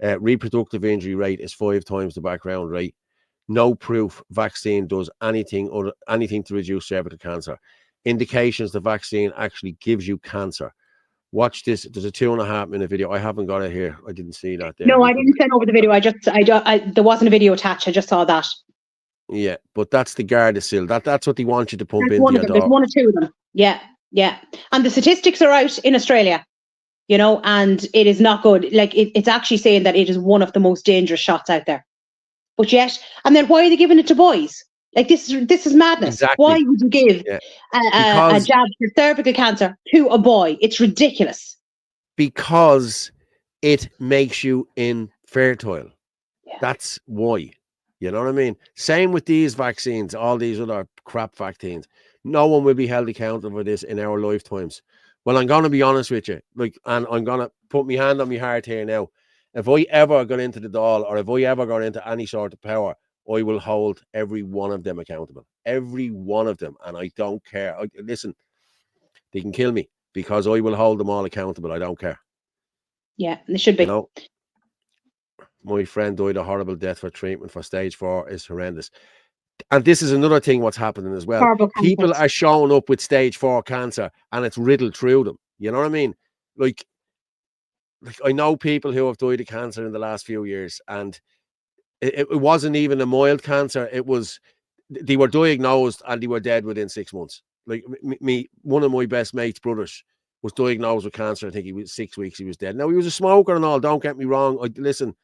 Reproductive injury rate is 5 times the background rate. No proof vaccine does anything to reduce cervical cancer. Indications the vaccine actually gives you cancer. Watch this. There's a 2.5 minute video. I haven't got it here. I didn't see that there. No, I didn't send over the video. There wasn't a video attached. I just saw that. Yeah, but that's the Gardasil. That's what they want you to pump into one your of them. There's 1 or 2 of them. Yeah. And the statistics are out in Australia, you know, and it is not good. Like it's actually saying that it is one of the most dangerous shots out there. But yet, and then why are they giving it to boys? Like this is madness. Exactly. Why would you give a jab for cervical cancer to a boy? It's ridiculous. Because it makes you infertile. Yeah. That's why. You know what I mean? Same with these vaccines, all these other crap vaccines. No one will be held accountable for this in our lifetimes. Well, I'm going to be honest with you, and I'm going to put my hand on my heart here now. If I ever got into the Dáil, or if I ever got into any sort of power, I will hold every one of them accountable. Every one of them. And I don't care. Listen, they can kill me because I will hold them all accountable. I don't care. Yeah, they should be. You know, my friend died a horrible death for treatment for stage 4 is horrendous. And this is another thing what's happening as well. People are showing up with stage 4 cancer and it's riddled through them. You know what I mean? Like I know people who have died of cancer in the last few years, and it wasn't even a mild cancer. It was, they were diagnosed and they were dead within 6 months. Like one of my best mates' brothers was diagnosed with cancer. I think he was 6 weeks. He was dead. Now he was a smoker and all. Don't get me wrong. Listen,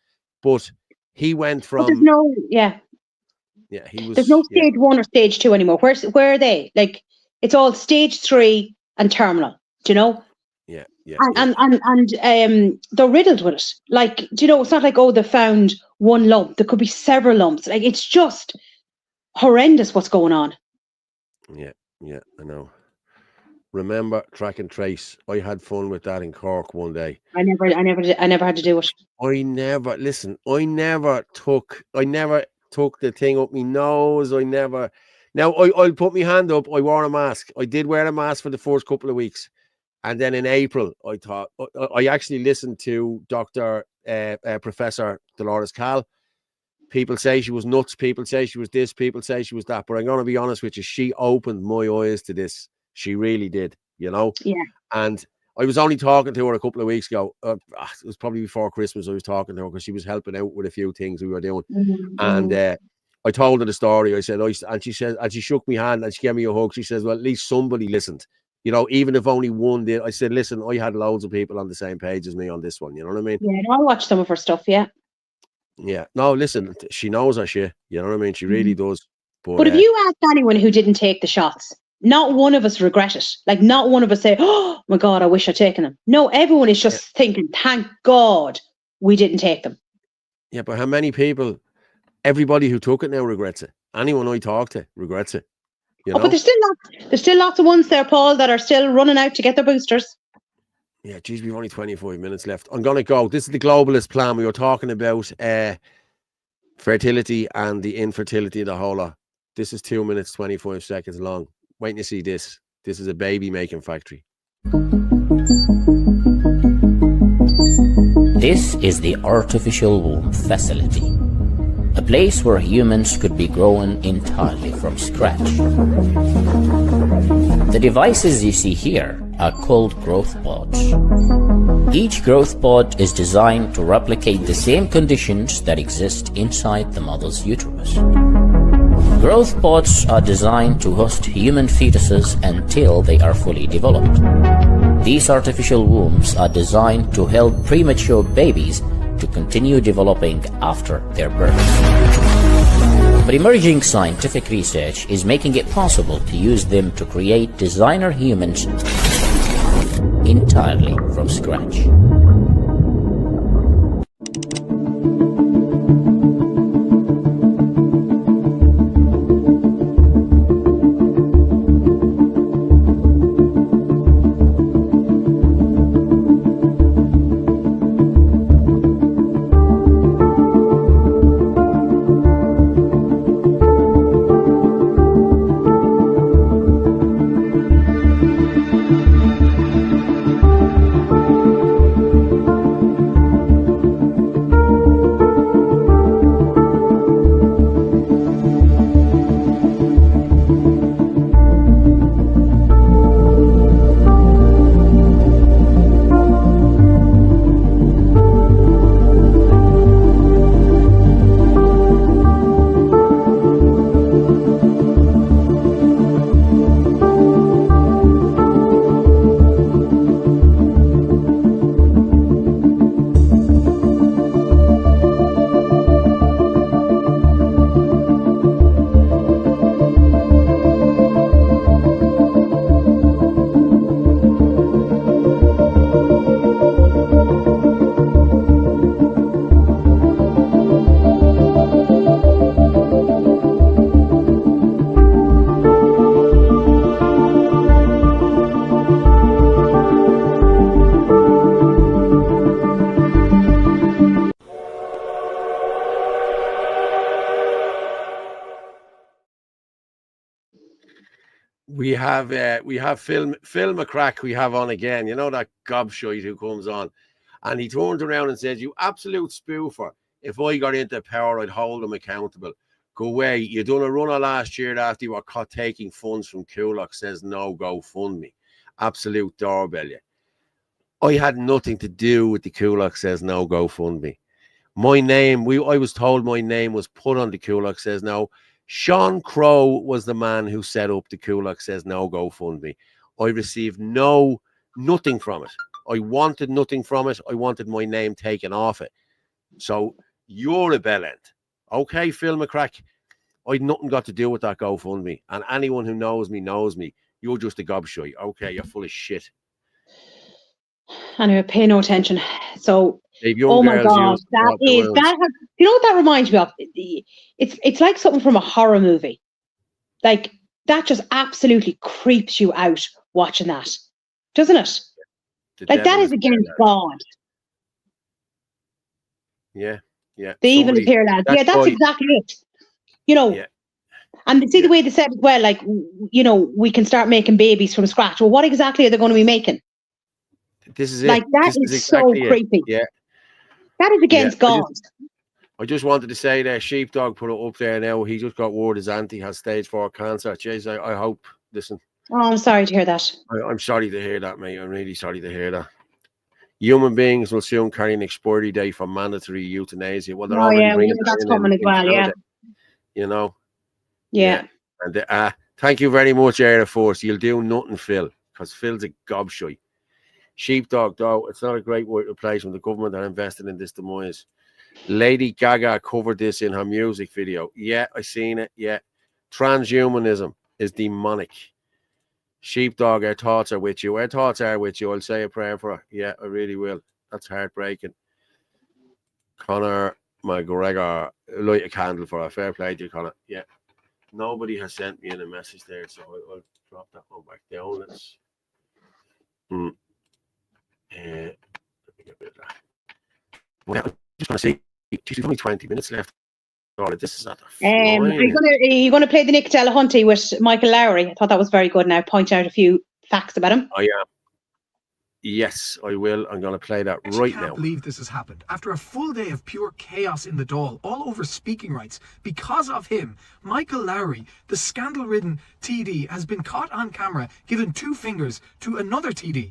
but he went from. There's no, he was. There's no stage 1 or stage 2 anymore. Where are they? Like it's all stage 3 and terminal. Do you know? And they're riddled with it. Like, do you know, it's not like, they found one lump. There could be several lumps. Like, it's just horrendous what's going on. Yeah, I know. Remember track and trace? I had fun with that in Cork one day. I never had to do it. I never took the thing up my nose. Now I'll put my hand up. I wore a mask. I did wear a mask for the first couple of weeks. And then in April, I actually listened to Dr. Professor Dolores Cahill. People say she was nuts. People say she was this. People say she was that. But I'm going to be honest with you. She opened my eyes to this. She really did, you know? Yeah. And I was only talking to her a couple of weeks ago. It was probably before Christmas I was talking to her because she was helping out with a few things we were doing. Mm-hmm. And I told her the story. I said, and she said, and she shook my hand and she gave me a hug. She says, well, at least somebody listened. You know, even if only one did. I said, listen, I had loads of people on the same page as me on this one. You know what I mean? Yeah, I watched some of her stuff, yeah. Yeah. No, listen, she knows her shit. You know what I mean? She really does. But if you ask anyone who didn't take the shots, not one of us regret it. Like, not one of us say, oh my God, I wish I'd taken them. No, everyone is just thinking, thank God we didn't take them. Yeah, but how many people everybody who took it now regrets it. Anyone I talk to regrets it. You know? But there's still lots of ones there, Paul, that are still running out to get their boosters. Yeah, geez, we've only 25 minutes left. I'm going to go. This is the globalist plan. We were talking about fertility and the infertility of the whole lot. This is 2 minutes, 25 seconds long. Wait to see this. This is a baby making factory. This is the artificial womb facility, a place where humans could be grown entirely from scratch. The devices you see here are called growth pods. Each growth pod is designed to replicate the same conditions that exist inside the mother's uterus. Growth pods are designed to host human fetuses until they are fully developed. These artificial wombs are designed to help premature babies to continue developing after their birth. But emerging scientific research is making it possible to use them to create designer humans entirely from scratch. We have Phil McCrack we have on again. You know, that gobshite who comes on, and he turns around and says, "You absolute spoofer, if I got into power, I'd hold them accountable. Go away. You done a runner last year after you were caught taking funds from Kulak, says no, go fund me. Absolute doorbell you. I had nothing to do with the Kulak says no, go fund me. My name, I was told my name was put on the Kulak says no. Sean Crow was the man who set up the Kulak says no, go fund me. I received nothing from it. I wanted nothing from it. I wanted my name taken off it. So you're a bell end. Okay, Phil McCrack, I'd nothing got to do with that GoFundMe. And anyone who knows me knows me. You're just a gobshite. Okay, you're full of shit. Anyway, pay no attention. So, oh my God, you know what that reminds me of? It's like something from a horror movie. Like, that just absolutely creeps you out watching that, doesn't it? Like, that is against God. Yeah, yeah. The evil appear lads. Yeah, that's exactly it. You know, and see the way they said as well, like, you know, we can start making babies from scratch. Well, what exactly are they going to be making? This is like, that is exactly so creepy. Yeah. That is against God. I just wanted to say that Sheepdog put it up there now. He just got word his auntie has stage 4 cancer. Jeez, I hope, listen. Oh, I'm sorry to hear that. I'm sorry to hear that, mate. I'm really sorry to hear that. Human beings will soon carry an expiry date for mandatory euthanasia. Well, they're already bringing that's coming as well, yeah. You know? Yeah. And thank you very much, Air Force. You'll do nothing, Phil, because Phil's a gobshite. Sheepdog, though, it's not a great replacement. The government are invested in this demise. Lady Gaga covered this in her music video. Yeah, I seen it. Yeah. Transhumanism is demonic. Sheepdog, our thoughts are with you. Our thoughts are with you. I'll say a prayer for her. Yeah, I really will. That's heartbreaking. Connor McGregor light a candle for a fair play to you, Connor. Yeah. Nobody has sent me in a message there, so I'll drop that one back down. Let's let me get rid of that. Well, I just want to say, there's only 20 minutes left. Oh, this is not are you going to play the Nick Delahunty with Michael Lowry? I thought that was very good. Now point out a few facts about him. I am. Yes, I will. I'm going to play that right now. I can't believe this has happened. After a full day of pure chaos in the Dáil, all over speaking rights, because of him, Michael Lowry, the scandal-ridden TD, has been caught on camera giving 2 fingers to another TD.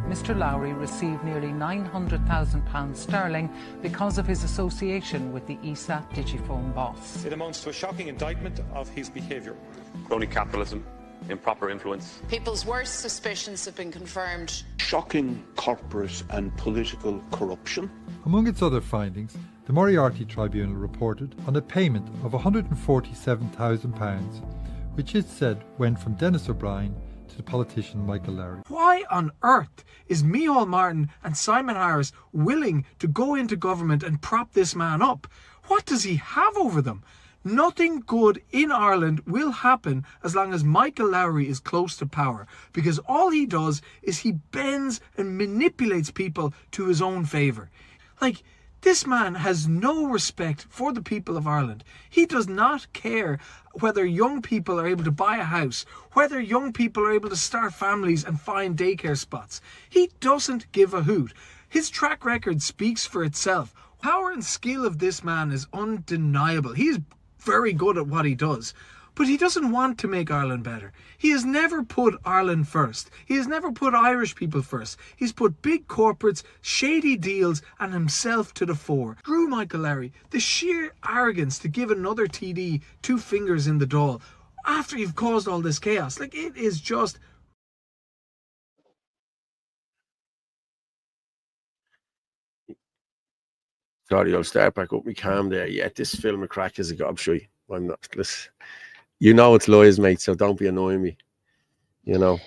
Mr. Lowry received nearly £900,000 sterling because of his association with the ESAT Digifone boss. It amounts to a shocking indictment of his behaviour. Crony capitalism, improper influence. People's worst suspicions have been confirmed. Shocking corporate and political corruption. Among its other findings, the Moriarty Tribunal reported on a payment of £147,000, which it said went from Dennis O'Brien to the politician Michael Lowry. Why on earth is Micheál Martin and Simon Harris willing to go into government and prop this man up? What does he have over them? Nothing good in Ireland will happen as long as Michael Lowry is close to power, because all he does is he bends and manipulates people to his own favour. Like, this man has no respect for the people of Ireland. He does not care whether young people are able to buy a house, whether young people are able to start families and find daycare spots. He doesn't give a hoot. His track record speaks for itself. Power and skill of this man is undeniable. He's very good at what he does, but he doesn't want to make Ireland better. He has never put Ireland first. He has never put Irish people first. He's put big corporates, shady deals, and himself to the fore. Screw Michael Lowry, the sheer arrogance to give another TD 2 fingers in the Dáil after you've caused all this chaos. Like, it is just... Sorry, I'll start back up my cam there. Yeah, this film of crack is a gobshite. I'm not. Listen, you know it's lies, mate, so don't be annoying me. You know.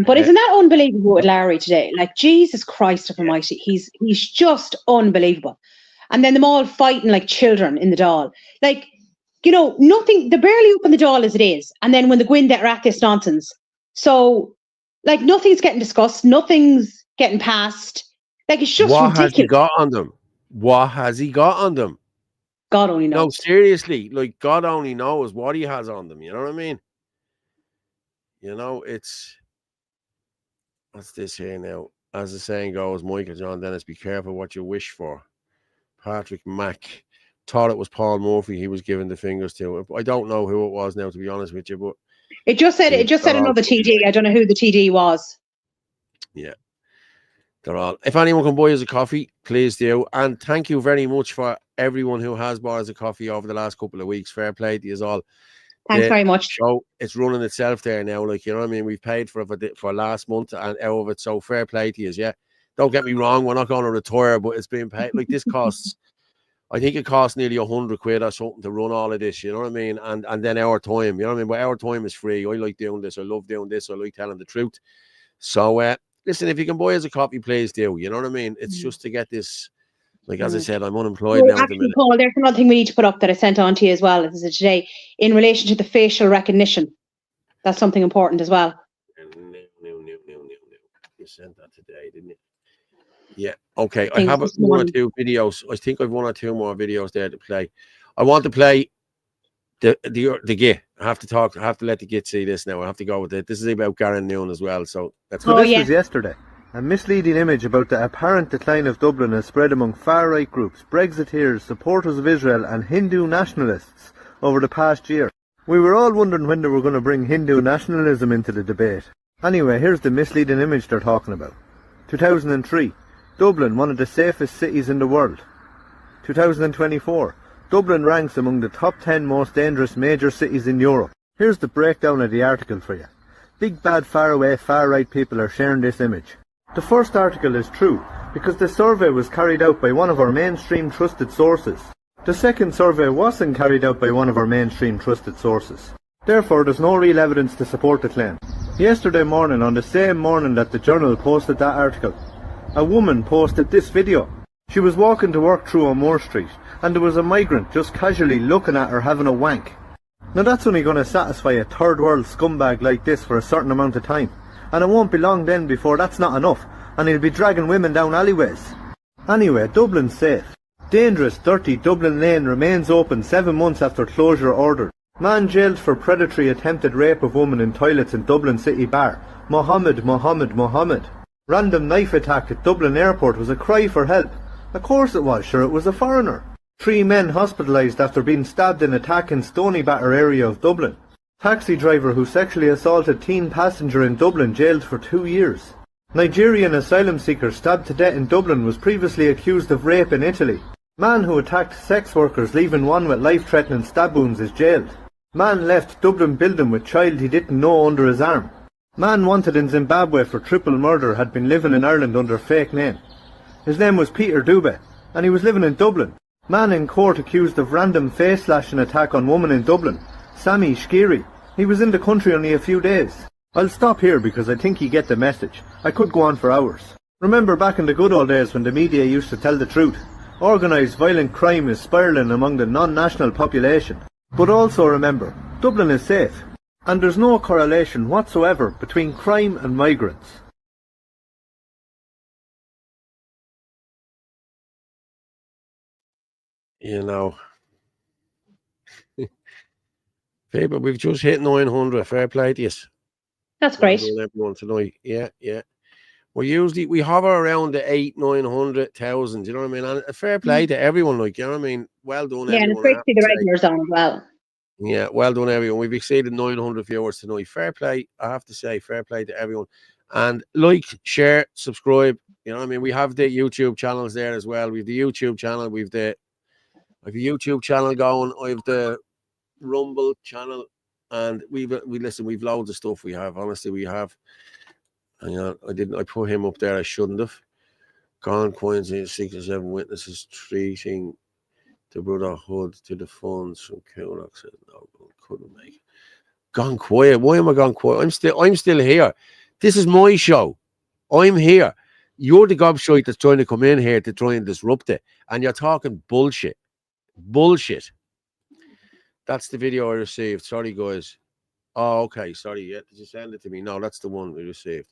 But isn't that unbelievable with Lowry today? Like, Jesus Christ of Almighty, he's just unbelievable. And then them all fighting like children in the Dáil. Like, you know, nothing, they're barely up in the Dáil as it is. And then when they go in there at this nonsense. So, like, nothing's getting discussed, nothing's getting passed. Like, it's just ridiculous. What has he got on them? What has he got on them? God only knows. No, seriously, like, God only knows what he has on them. You know what I mean? You know, it's... What's this here now? As the saying goes, Michael John Dennis, be careful what you wish for. Patrick Mack thought it was Paul Murphy he was giving the fingers to. I don't know who it was now, to be honest with you, but it just said another TD. I don't know who the TD was. Yeah. They're all. If anyone can buy us a coffee, please do. And thank you very much for everyone who has bought us a coffee over the last couple of weeks. Fair play to you all. Thanks very much. So it's running itself there now. Like, you know what I mean? We've paid for last month and out of it. So fair play to you. Yeah. Don't get me wrong. We're not going to retire, but it's being paid. Like, this costs, I think it costs nearly £100 or something to run all of this. You know what I mean? And then our time, you know what I mean? But our time is free. I like doing this. I love doing this. I like telling the truth. So, listen, if you can buy us a coffee, please do. You know what I mean? It's just to get this, like, as I said, I'm unemployed now. Actually, Paul, there's another thing we need to put up that I sent on to you as well. This is today in relation to the facial recognition. That's something important as well. No. You sent that today, didn't you? Yeah. Okay. I have one or two videos. I think I've 1 or 2 more videos there to play. I want to play the git. I have to let the git see this now. I have to go with it. This is about Garen Noon as well. So that's this was yesterday. A misleading image about the apparent decline of Dublin is spread among far-right groups, Brexiteers, supporters of Israel and Hindu nationalists over the past year. We were all wondering when they were going to bring Hindu nationalism into the debate. Anyway, here's the misleading image they're talking about. 2003, Dublin, one of the safest cities in the world. 2024, Dublin ranks among the top 10 most dangerous major cities in Europe. Here's the breakdown of the article for you. Big bad faraway far-right people are sharing this image. The first article is true, because the survey was carried out by one of our mainstream trusted sources. The second survey wasn't carried out by one of our mainstream trusted sources. Therefore, there's no real evidence to support the claim. Yesterday morning, on the same morning that the Journal posted that article, a woman posted this video. She was walking to work through O'Moore Street, and there was a migrant just casually looking at her having a wank. Now that's only going to satisfy a third world scumbag like this for a certain amount of time, and it won't be long then before that's not enough, and he'll be dragging women down alleyways. Anyway, Dublin's safe. Dangerous, dirty Dublin Lane remains open 7 months after closure ordered. Man jailed for predatory attempted rape of woman in toilets in Dublin City Bar. Mohammed. Random knife attack at Dublin Airport was a cry for help. Of course it was, sure it was a foreigner. 3 men hospitalised after being stabbed in attack in Stoneybatter area of Dublin. Taxi driver who sexually assaulted teen passenger in Dublin jailed for 2 years. Nigerian asylum seeker stabbed to death in Dublin was previously accused of rape in Italy. Man who attacked sex workers leaving one with life-threatening stab wounds is jailed. Man left Dublin building with child he didn't know under his arm. Man wanted in Zimbabwe for triple murder had been living in Ireland under fake name. His name was Peter Dube, and he was living in Dublin. Man in court accused of random face slashing attack on woman in Dublin. Sammy Shkiri. He was in the country only a few days. I'll stop here because I think you get the message. I could go on for hours. Remember back in the good old days when the media used to tell the truth. Organised violent crime is spiralling among the non-national population. But also remember, Dublin is safe. And there's no correlation whatsoever between crime and migrants. You know, people, we've just hit 900. Fair play to you. That's great. Everyone tonight. Yeah. We hover around the 800-900,000. You know what I mean? And a fair play to everyone. Like, you know what I mean? Well done. Yeah, and it's great to see the regulars on as well. Yeah, well done, everyone. We've exceeded 900 viewers tonight. Fair play. I have to say, fair play to everyone. And like, share, subscribe. You know what I mean? We have the YouTube channels there as well. We have the YouTube channel. We've the YouTube channel going. I have the Rumble channel. And we've loads of stuff we have. Honestly, we have. Hang on, I put him up there. I shouldn't have. Gone coins in 6 or 7 witnesses treating the Brotherhood to the funds from Coolock said no, couldn't make it. Gone quiet. Why am I gone quiet? I'm still here. This is my show. I'm here. You're the gobshite that's trying to come in here to try and disrupt it. And you're talking bullshit. Bullshit. That's the video I received. Sorry, guys. Oh, okay. Sorry. Yeah, did you send it to me? No, that's the one we received.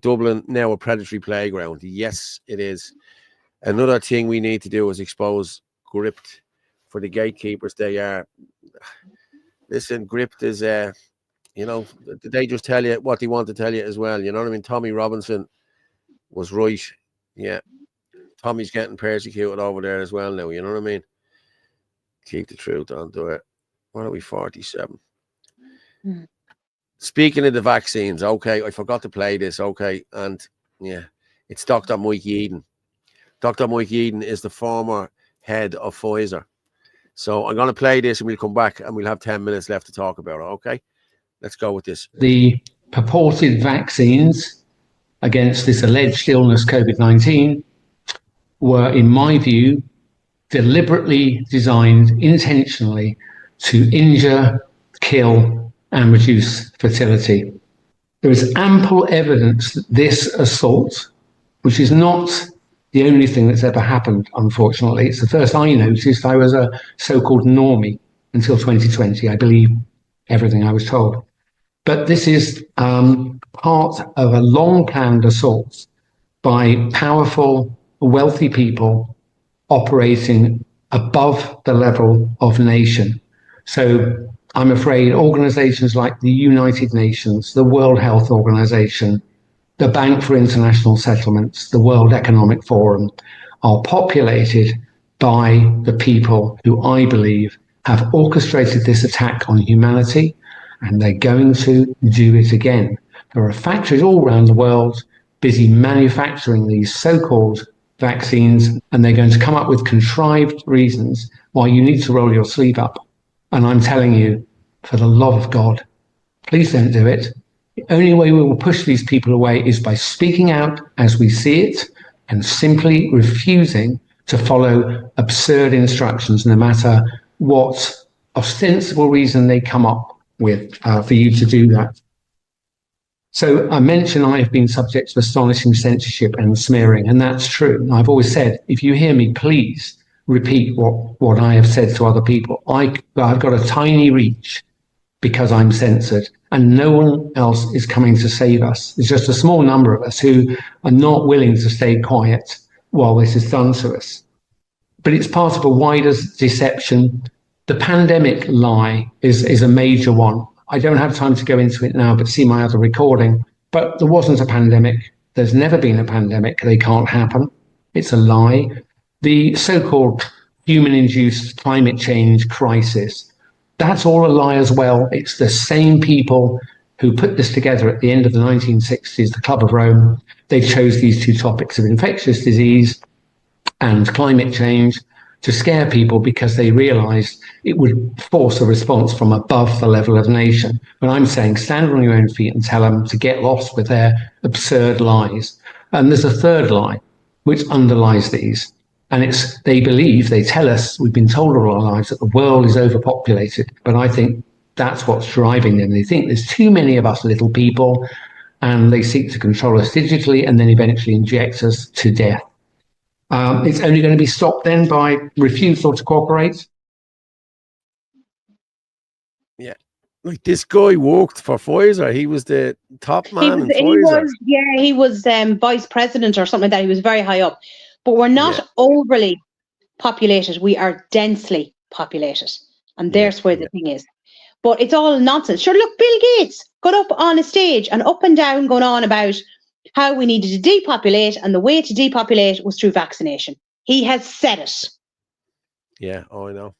Dublin, now a predatory playground. Yes, it is. Another thing we need to do is expose Gript for the gatekeepers they are. Listen, Gript is, you know, they just tell you what they want to tell you as well. You know what I mean? Tommy Robinson was right. Yeah. Tommy's getting persecuted over there as well now. You know what I mean? Keep the truth on to it. What are we, 47? Speaking of the vaccines, okay, I forgot to play this, okay, and yeah, it's Dr. Mike Eden. Dr. Mike Eden is the former head of Pfizer. So I'm going to play this and we'll come back and we'll have 10 minutes left to talk about it, okay? Let's go with this. The purported vaccines against this alleged illness, COVID-19, were, in my view, deliberately designed intentionally to injure, kill, and reduce fertility. There is ample evidence that this assault, which is not the only thing that's ever happened, unfortunately, it's the first I noticed. I was a so-called normie until 2020. I believe everything I was told. But this is part of a long-planned assault by powerful, wealthy people operating above the level of nation. So I'm afraid organizations like the United Nations, the World Health Organization, the Bank for International Settlements, the World Economic Forum are populated by the people who I believe have orchestrated this attack on humanity, and they're going to do it again. There are factories all around the world busy manufacturing these so-called vaccines, and they're going to come up with contrived reasons why you need to roll your sleeve up. And I'm telling you, for the love of God, please don't do it. The only way we will push these people away is by speaking out as we see it and simply refusing to follow absurd instructions, no matter what ostensible reason they come up with for you to do that. So I mentioned I've been subject to astonishing censorship and smearing, and that's true. I've always said, if you hear me, please repeat what I have said to other people. I've got a tiny reach because I'm censored, and no one else is coming to save us. There's just a small number of us who are not willing to stay quiet while this is done to us. But it's part of a wider deception. The pandemic lie is a major one. I don't have time to go into it now, but see my other recording. But there wasn't a pandemic. There's never been a pandemic. They can't happen. It's a lie. The so-called human-induced climate change crisis, that's all a lie as well. It's the same people who put this together at the end of the 1960s, the Club of Rome. They chose these two topics of infectious disease and climate change to scare people because they realized it would force a response from above the level of nation. But I'm saying stand on your own feet and tell them to get lost with their absurd lies. And there's a third lie which underlies these. And it's they believe, they tell us, we've been told all our lives that the world is overpopulated. But I think that's what's driving them. They think there's too many of us little people, and they seek to control us digitally and then eventually inject us to death. It's only going to be stopped then by refusal to cooperate. Yeah. Like this guy worked for Pfizer. He was the top man in Pfizer. He was vice president or something like that. He was very high up. But we're not overly populated. We are densely populated. And there's where the thing is. But it's all nonsense. Sure, look, Bill Gates got up on a stage and up and down going on about how we needed to depopulate, and the way to depopulate was through vaccination. He has said it. Yeah, I know.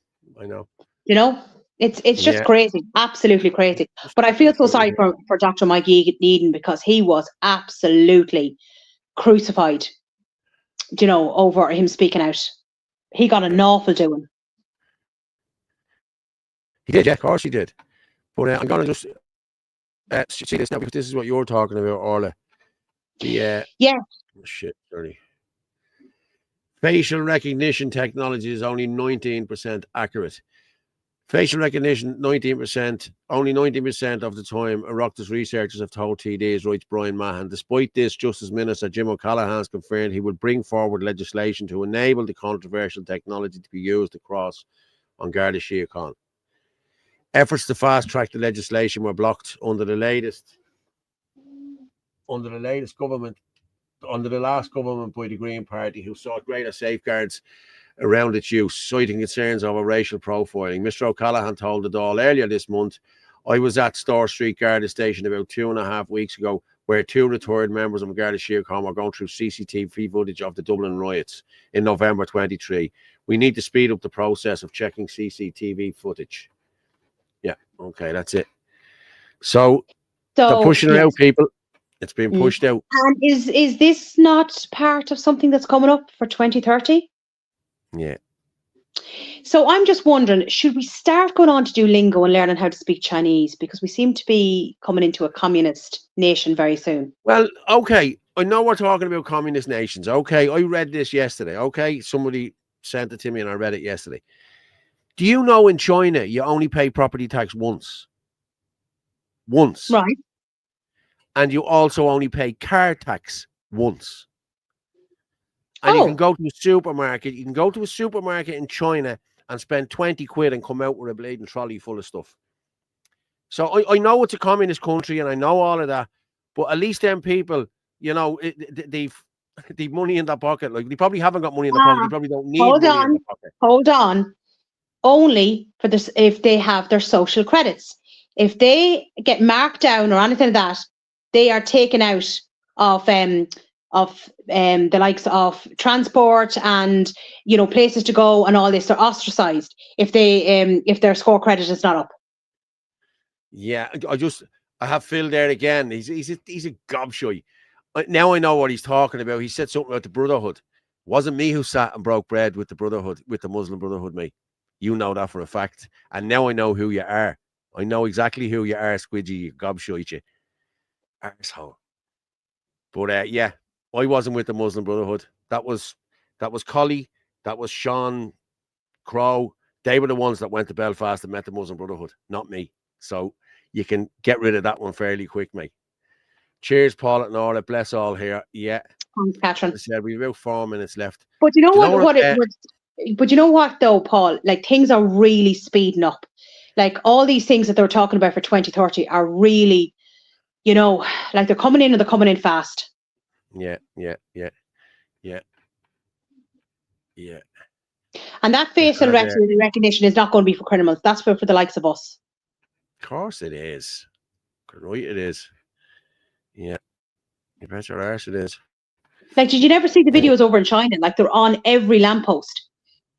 You know, it's just crazy, absolutely crazy. But I feel so sorry for Dr. Mike Eden because he was absolutely crucified, you know, over him speaking out. He got an awful doing. He did, yeah, of course he did. But I'm going to just see this now because this is what you're talking about, Orla. Oh, shit, sorry. Facial recognition technology is only 19% accurate. Facial recognition, 19%, only 19% of the time, Oireachtas researchers have told TDs, writes Brian Mahan. Despite this, Justice Minister Jim O'Callaghan has confirmed he will bring forward legislation to enable the controversial technology to be used across on Garda Síochána. Efforts to fast-track the legislation were blocked under the last government by the Green Party, who sought greater safeguards around its use, citing concerns over racial profiling. Mr. O'Callaghan told the Dáil earlier this month, I was at Store Street Garda Station about 2.5 weeks ago, where 2 retired members of Garda Síochána were going through CCTV footage of the Dublin riots in November 23. We need to speed up the process of checking CCTV footage. Yeah, okay, that's it. So they're pushing it out, people. It's being pushed out. And is this not part of something that's coming up for 2030? Yeah. So I'm just wondering, should we start going on to do lingo and learning how to speak Chinese? Because we seem to be coming into a communist nation very soon. Well, okay. I know we're talking about communist nations. Okay. I read this yesterday. Okay. Somebody sent it to me and I read it yesterday. Do you know in China, you only pay property tax once? Once. Right. And you also only pay car tax once. And you can go to a supermarket. You can go to a supermarket in China and spend 20 quid and come out with a bleeding trolley full of stuff. So I know it's a communist country and I know all of that, but at least them people, you know, they've money in their pocket. Like they probably haven't got money in their pocket. They probably don't need money in their pocket. Hold on. Only for this if they have their social credits. If they get marked down or anything like that, they are taken out of the likes of transport and, you know, places to go and all this. They're ostracized if their score credit is not up. Yeah, I have Phil there again. He's a gobshite. Now I know what he's talking about. He said something about the Brotherhood. It wasn't me who sat and broke bread with the Brotherhood, with the Muslim Brotherhood, mate. You know that for a fact. And now I know who you are. I know exactly who you are, Squidgy, you gobshite, you arsehole. But yeah, I wasn't with the Muslim Brotherhood. That was Collie, that was Sean Crow. They were the ones that went to Belfast and met the Muslim Brotherhood, not me. So you can get rid of that one fairly quick, mate. Cheers, Paul and Orla. Bless all here. Yeah. Thanks, Catherine. As I said, we've about 4 minutes left. But you know Do you what? know But you know what, though, Paul? Like, things are really speeding up. Like, all these things that they're talking about for 2030 are really, you know, like they're coming in and they're coming in fast. Yeah. And that facial recognition is not going to be for criminals. That's for the likes of us. Of course it is. Right, it is. Yeah. You bet your arse it is. Like, did you never see the videos over in China? Like, they're on every lamppost.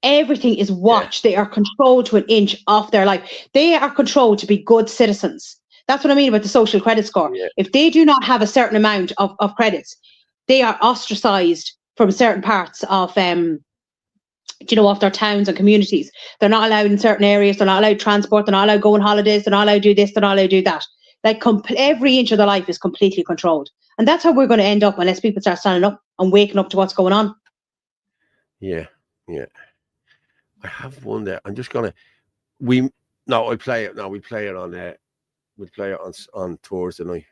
Everything is watched. They are controlled to an inch of their life. They are controlled to be good citizens. That's what I mean about the social credit score. Yeah. If they do not have a certain amount of credits, they are ostracized from certain parts of of their towns and communities. They're not allowed in certain areas. They're not allowed transport. They're not allowed go on holidays. They're not allowed to do this. They're not allowed to do that. Like, every inch of their life is completely controlled. And that's how we're going to end up unless people start standing up and waking up to what's going on. Yeah. I have one there. I'm just gonna. We play it on Thursday night.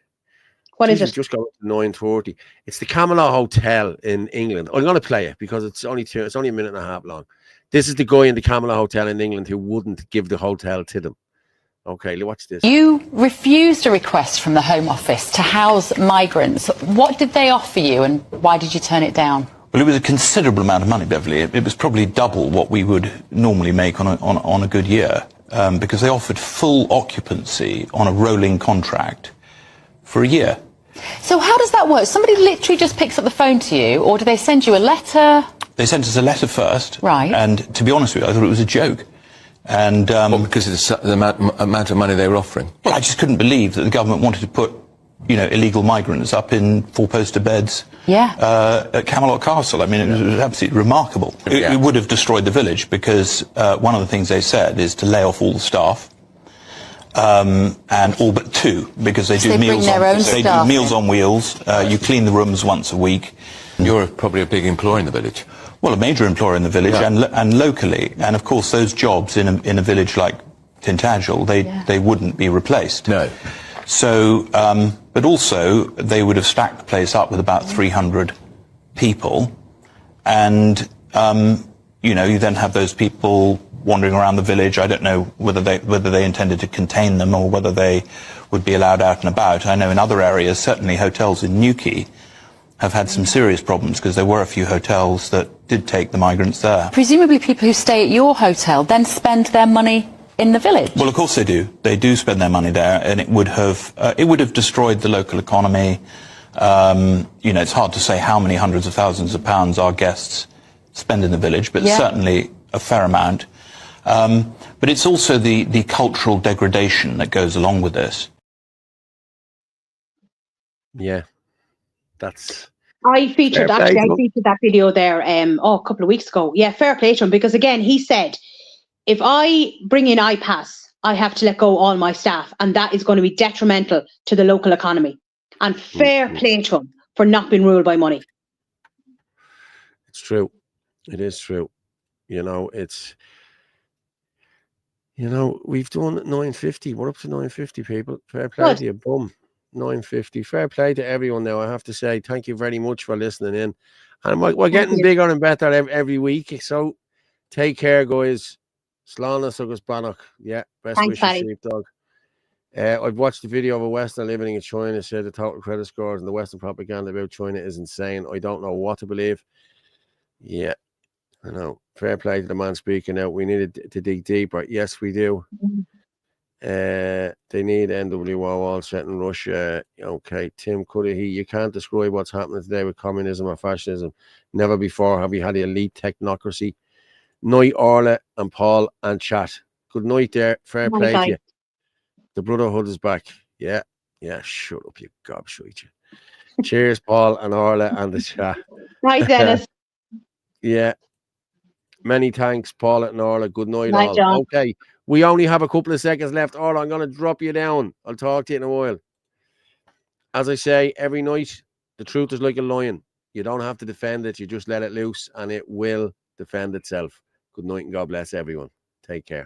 What is it? Just go to 9:30. It's the Camelot Hotel in England. I'm going to play it because it's only a minute and a half long. This is the guy in the Camelot Hotel in England who wouldn't give the hotel to them. Okay, watch this. You refused a request from the Home Office to house migrants. What did they offer you and why did you turn it down? Well, it was a considerable amount of money, Beverly. It was probably double what we would normally make on a good year, because they offered full occupancy on a rolling contract for a year. So how does that work? Somebody literally just picks up the phone to you, or do they send you a letter? They sent us a letter first. Right. And to be honest with you, I thought it was a joke. And because of the amount of money they were offering? Well, I just couldn't believe that the government wanted to put, illegal migrants up in four-poster beds at Camelot Castle. I mean, it was absolutely remarkable. It would have destroyed the village because one of the things they said is to lay off all the staff. And all but two, because they do meals on wheels. You clean the rooms once a week. You're probably a big employer in the village. Well, a major employer in the village and locally. And of course, those jobs in a village like Tintagel, they wouldn't be replaced. No. So, but also they would have stacked the place up with about 300 people, and you then have those people wandering around the village. I don't know whether they intended to contain them or whether they would be allowed out and about. I know in other areas, certainly hotels in Newquay have had some serious problems because there were a few hotels that did take the migrants there. Presumably people who stay at your hotel then spend their money in the village. Well, of course they do. They do spend their money there, and it would have destroyed the local economy. It's hard to say how many hundreds of thousands of pounds our guests spend in the village, but certainly a fair amount. But it's also the cultural degradation that goes along with this. Yeah, that's... I featured that video there a couple of weeks ago. Yeah, fair play to him, because again, he said, if I bring in iPass, I have to let go all my staff, and that is going to be detrimental to the local economy. And fair play to him for not being ruled by money. It's true. It is true. We've done 950. We're up to 950 people. Fair play to you, bum. 950. Fair play to everyone now. I have to say thank you very much for listening in. And we're getting bigger and better every week. So take care, guys. Slán agus Bannock. Yeah, best wishes, Sheepdog. I've watched the video of a Westerner living in China said the total credit scores and the Western propaganda about China is insane. I don't know what to believe. Yeah, I know. Fair play to the man speaking out. We needed to dig deeper. Yes, we do. They need NWO all set in Russia. Okay, Tim Cudahy, you can't describe what's happening today with communism or fascism. Never before have we had elite technocracy. Night, Orla and Paul and chat. Good night there. Fair play to you. The brotherhood is back. Yeah, shut up, you gobshite. Cheers, Paul and Orla and the chat. Night, Dennis. Yeah. Many thanks, Paul and Orla. Good night, all. John. Okay, we only have a couple of seconds left. Orla, I'm going to drop you down. I'll talk to you in a while. As I say, every night, the truth is like a lion. You don't have to defend it. You just let it loose and it will defend itself. Good night and God bless everyone. Take care.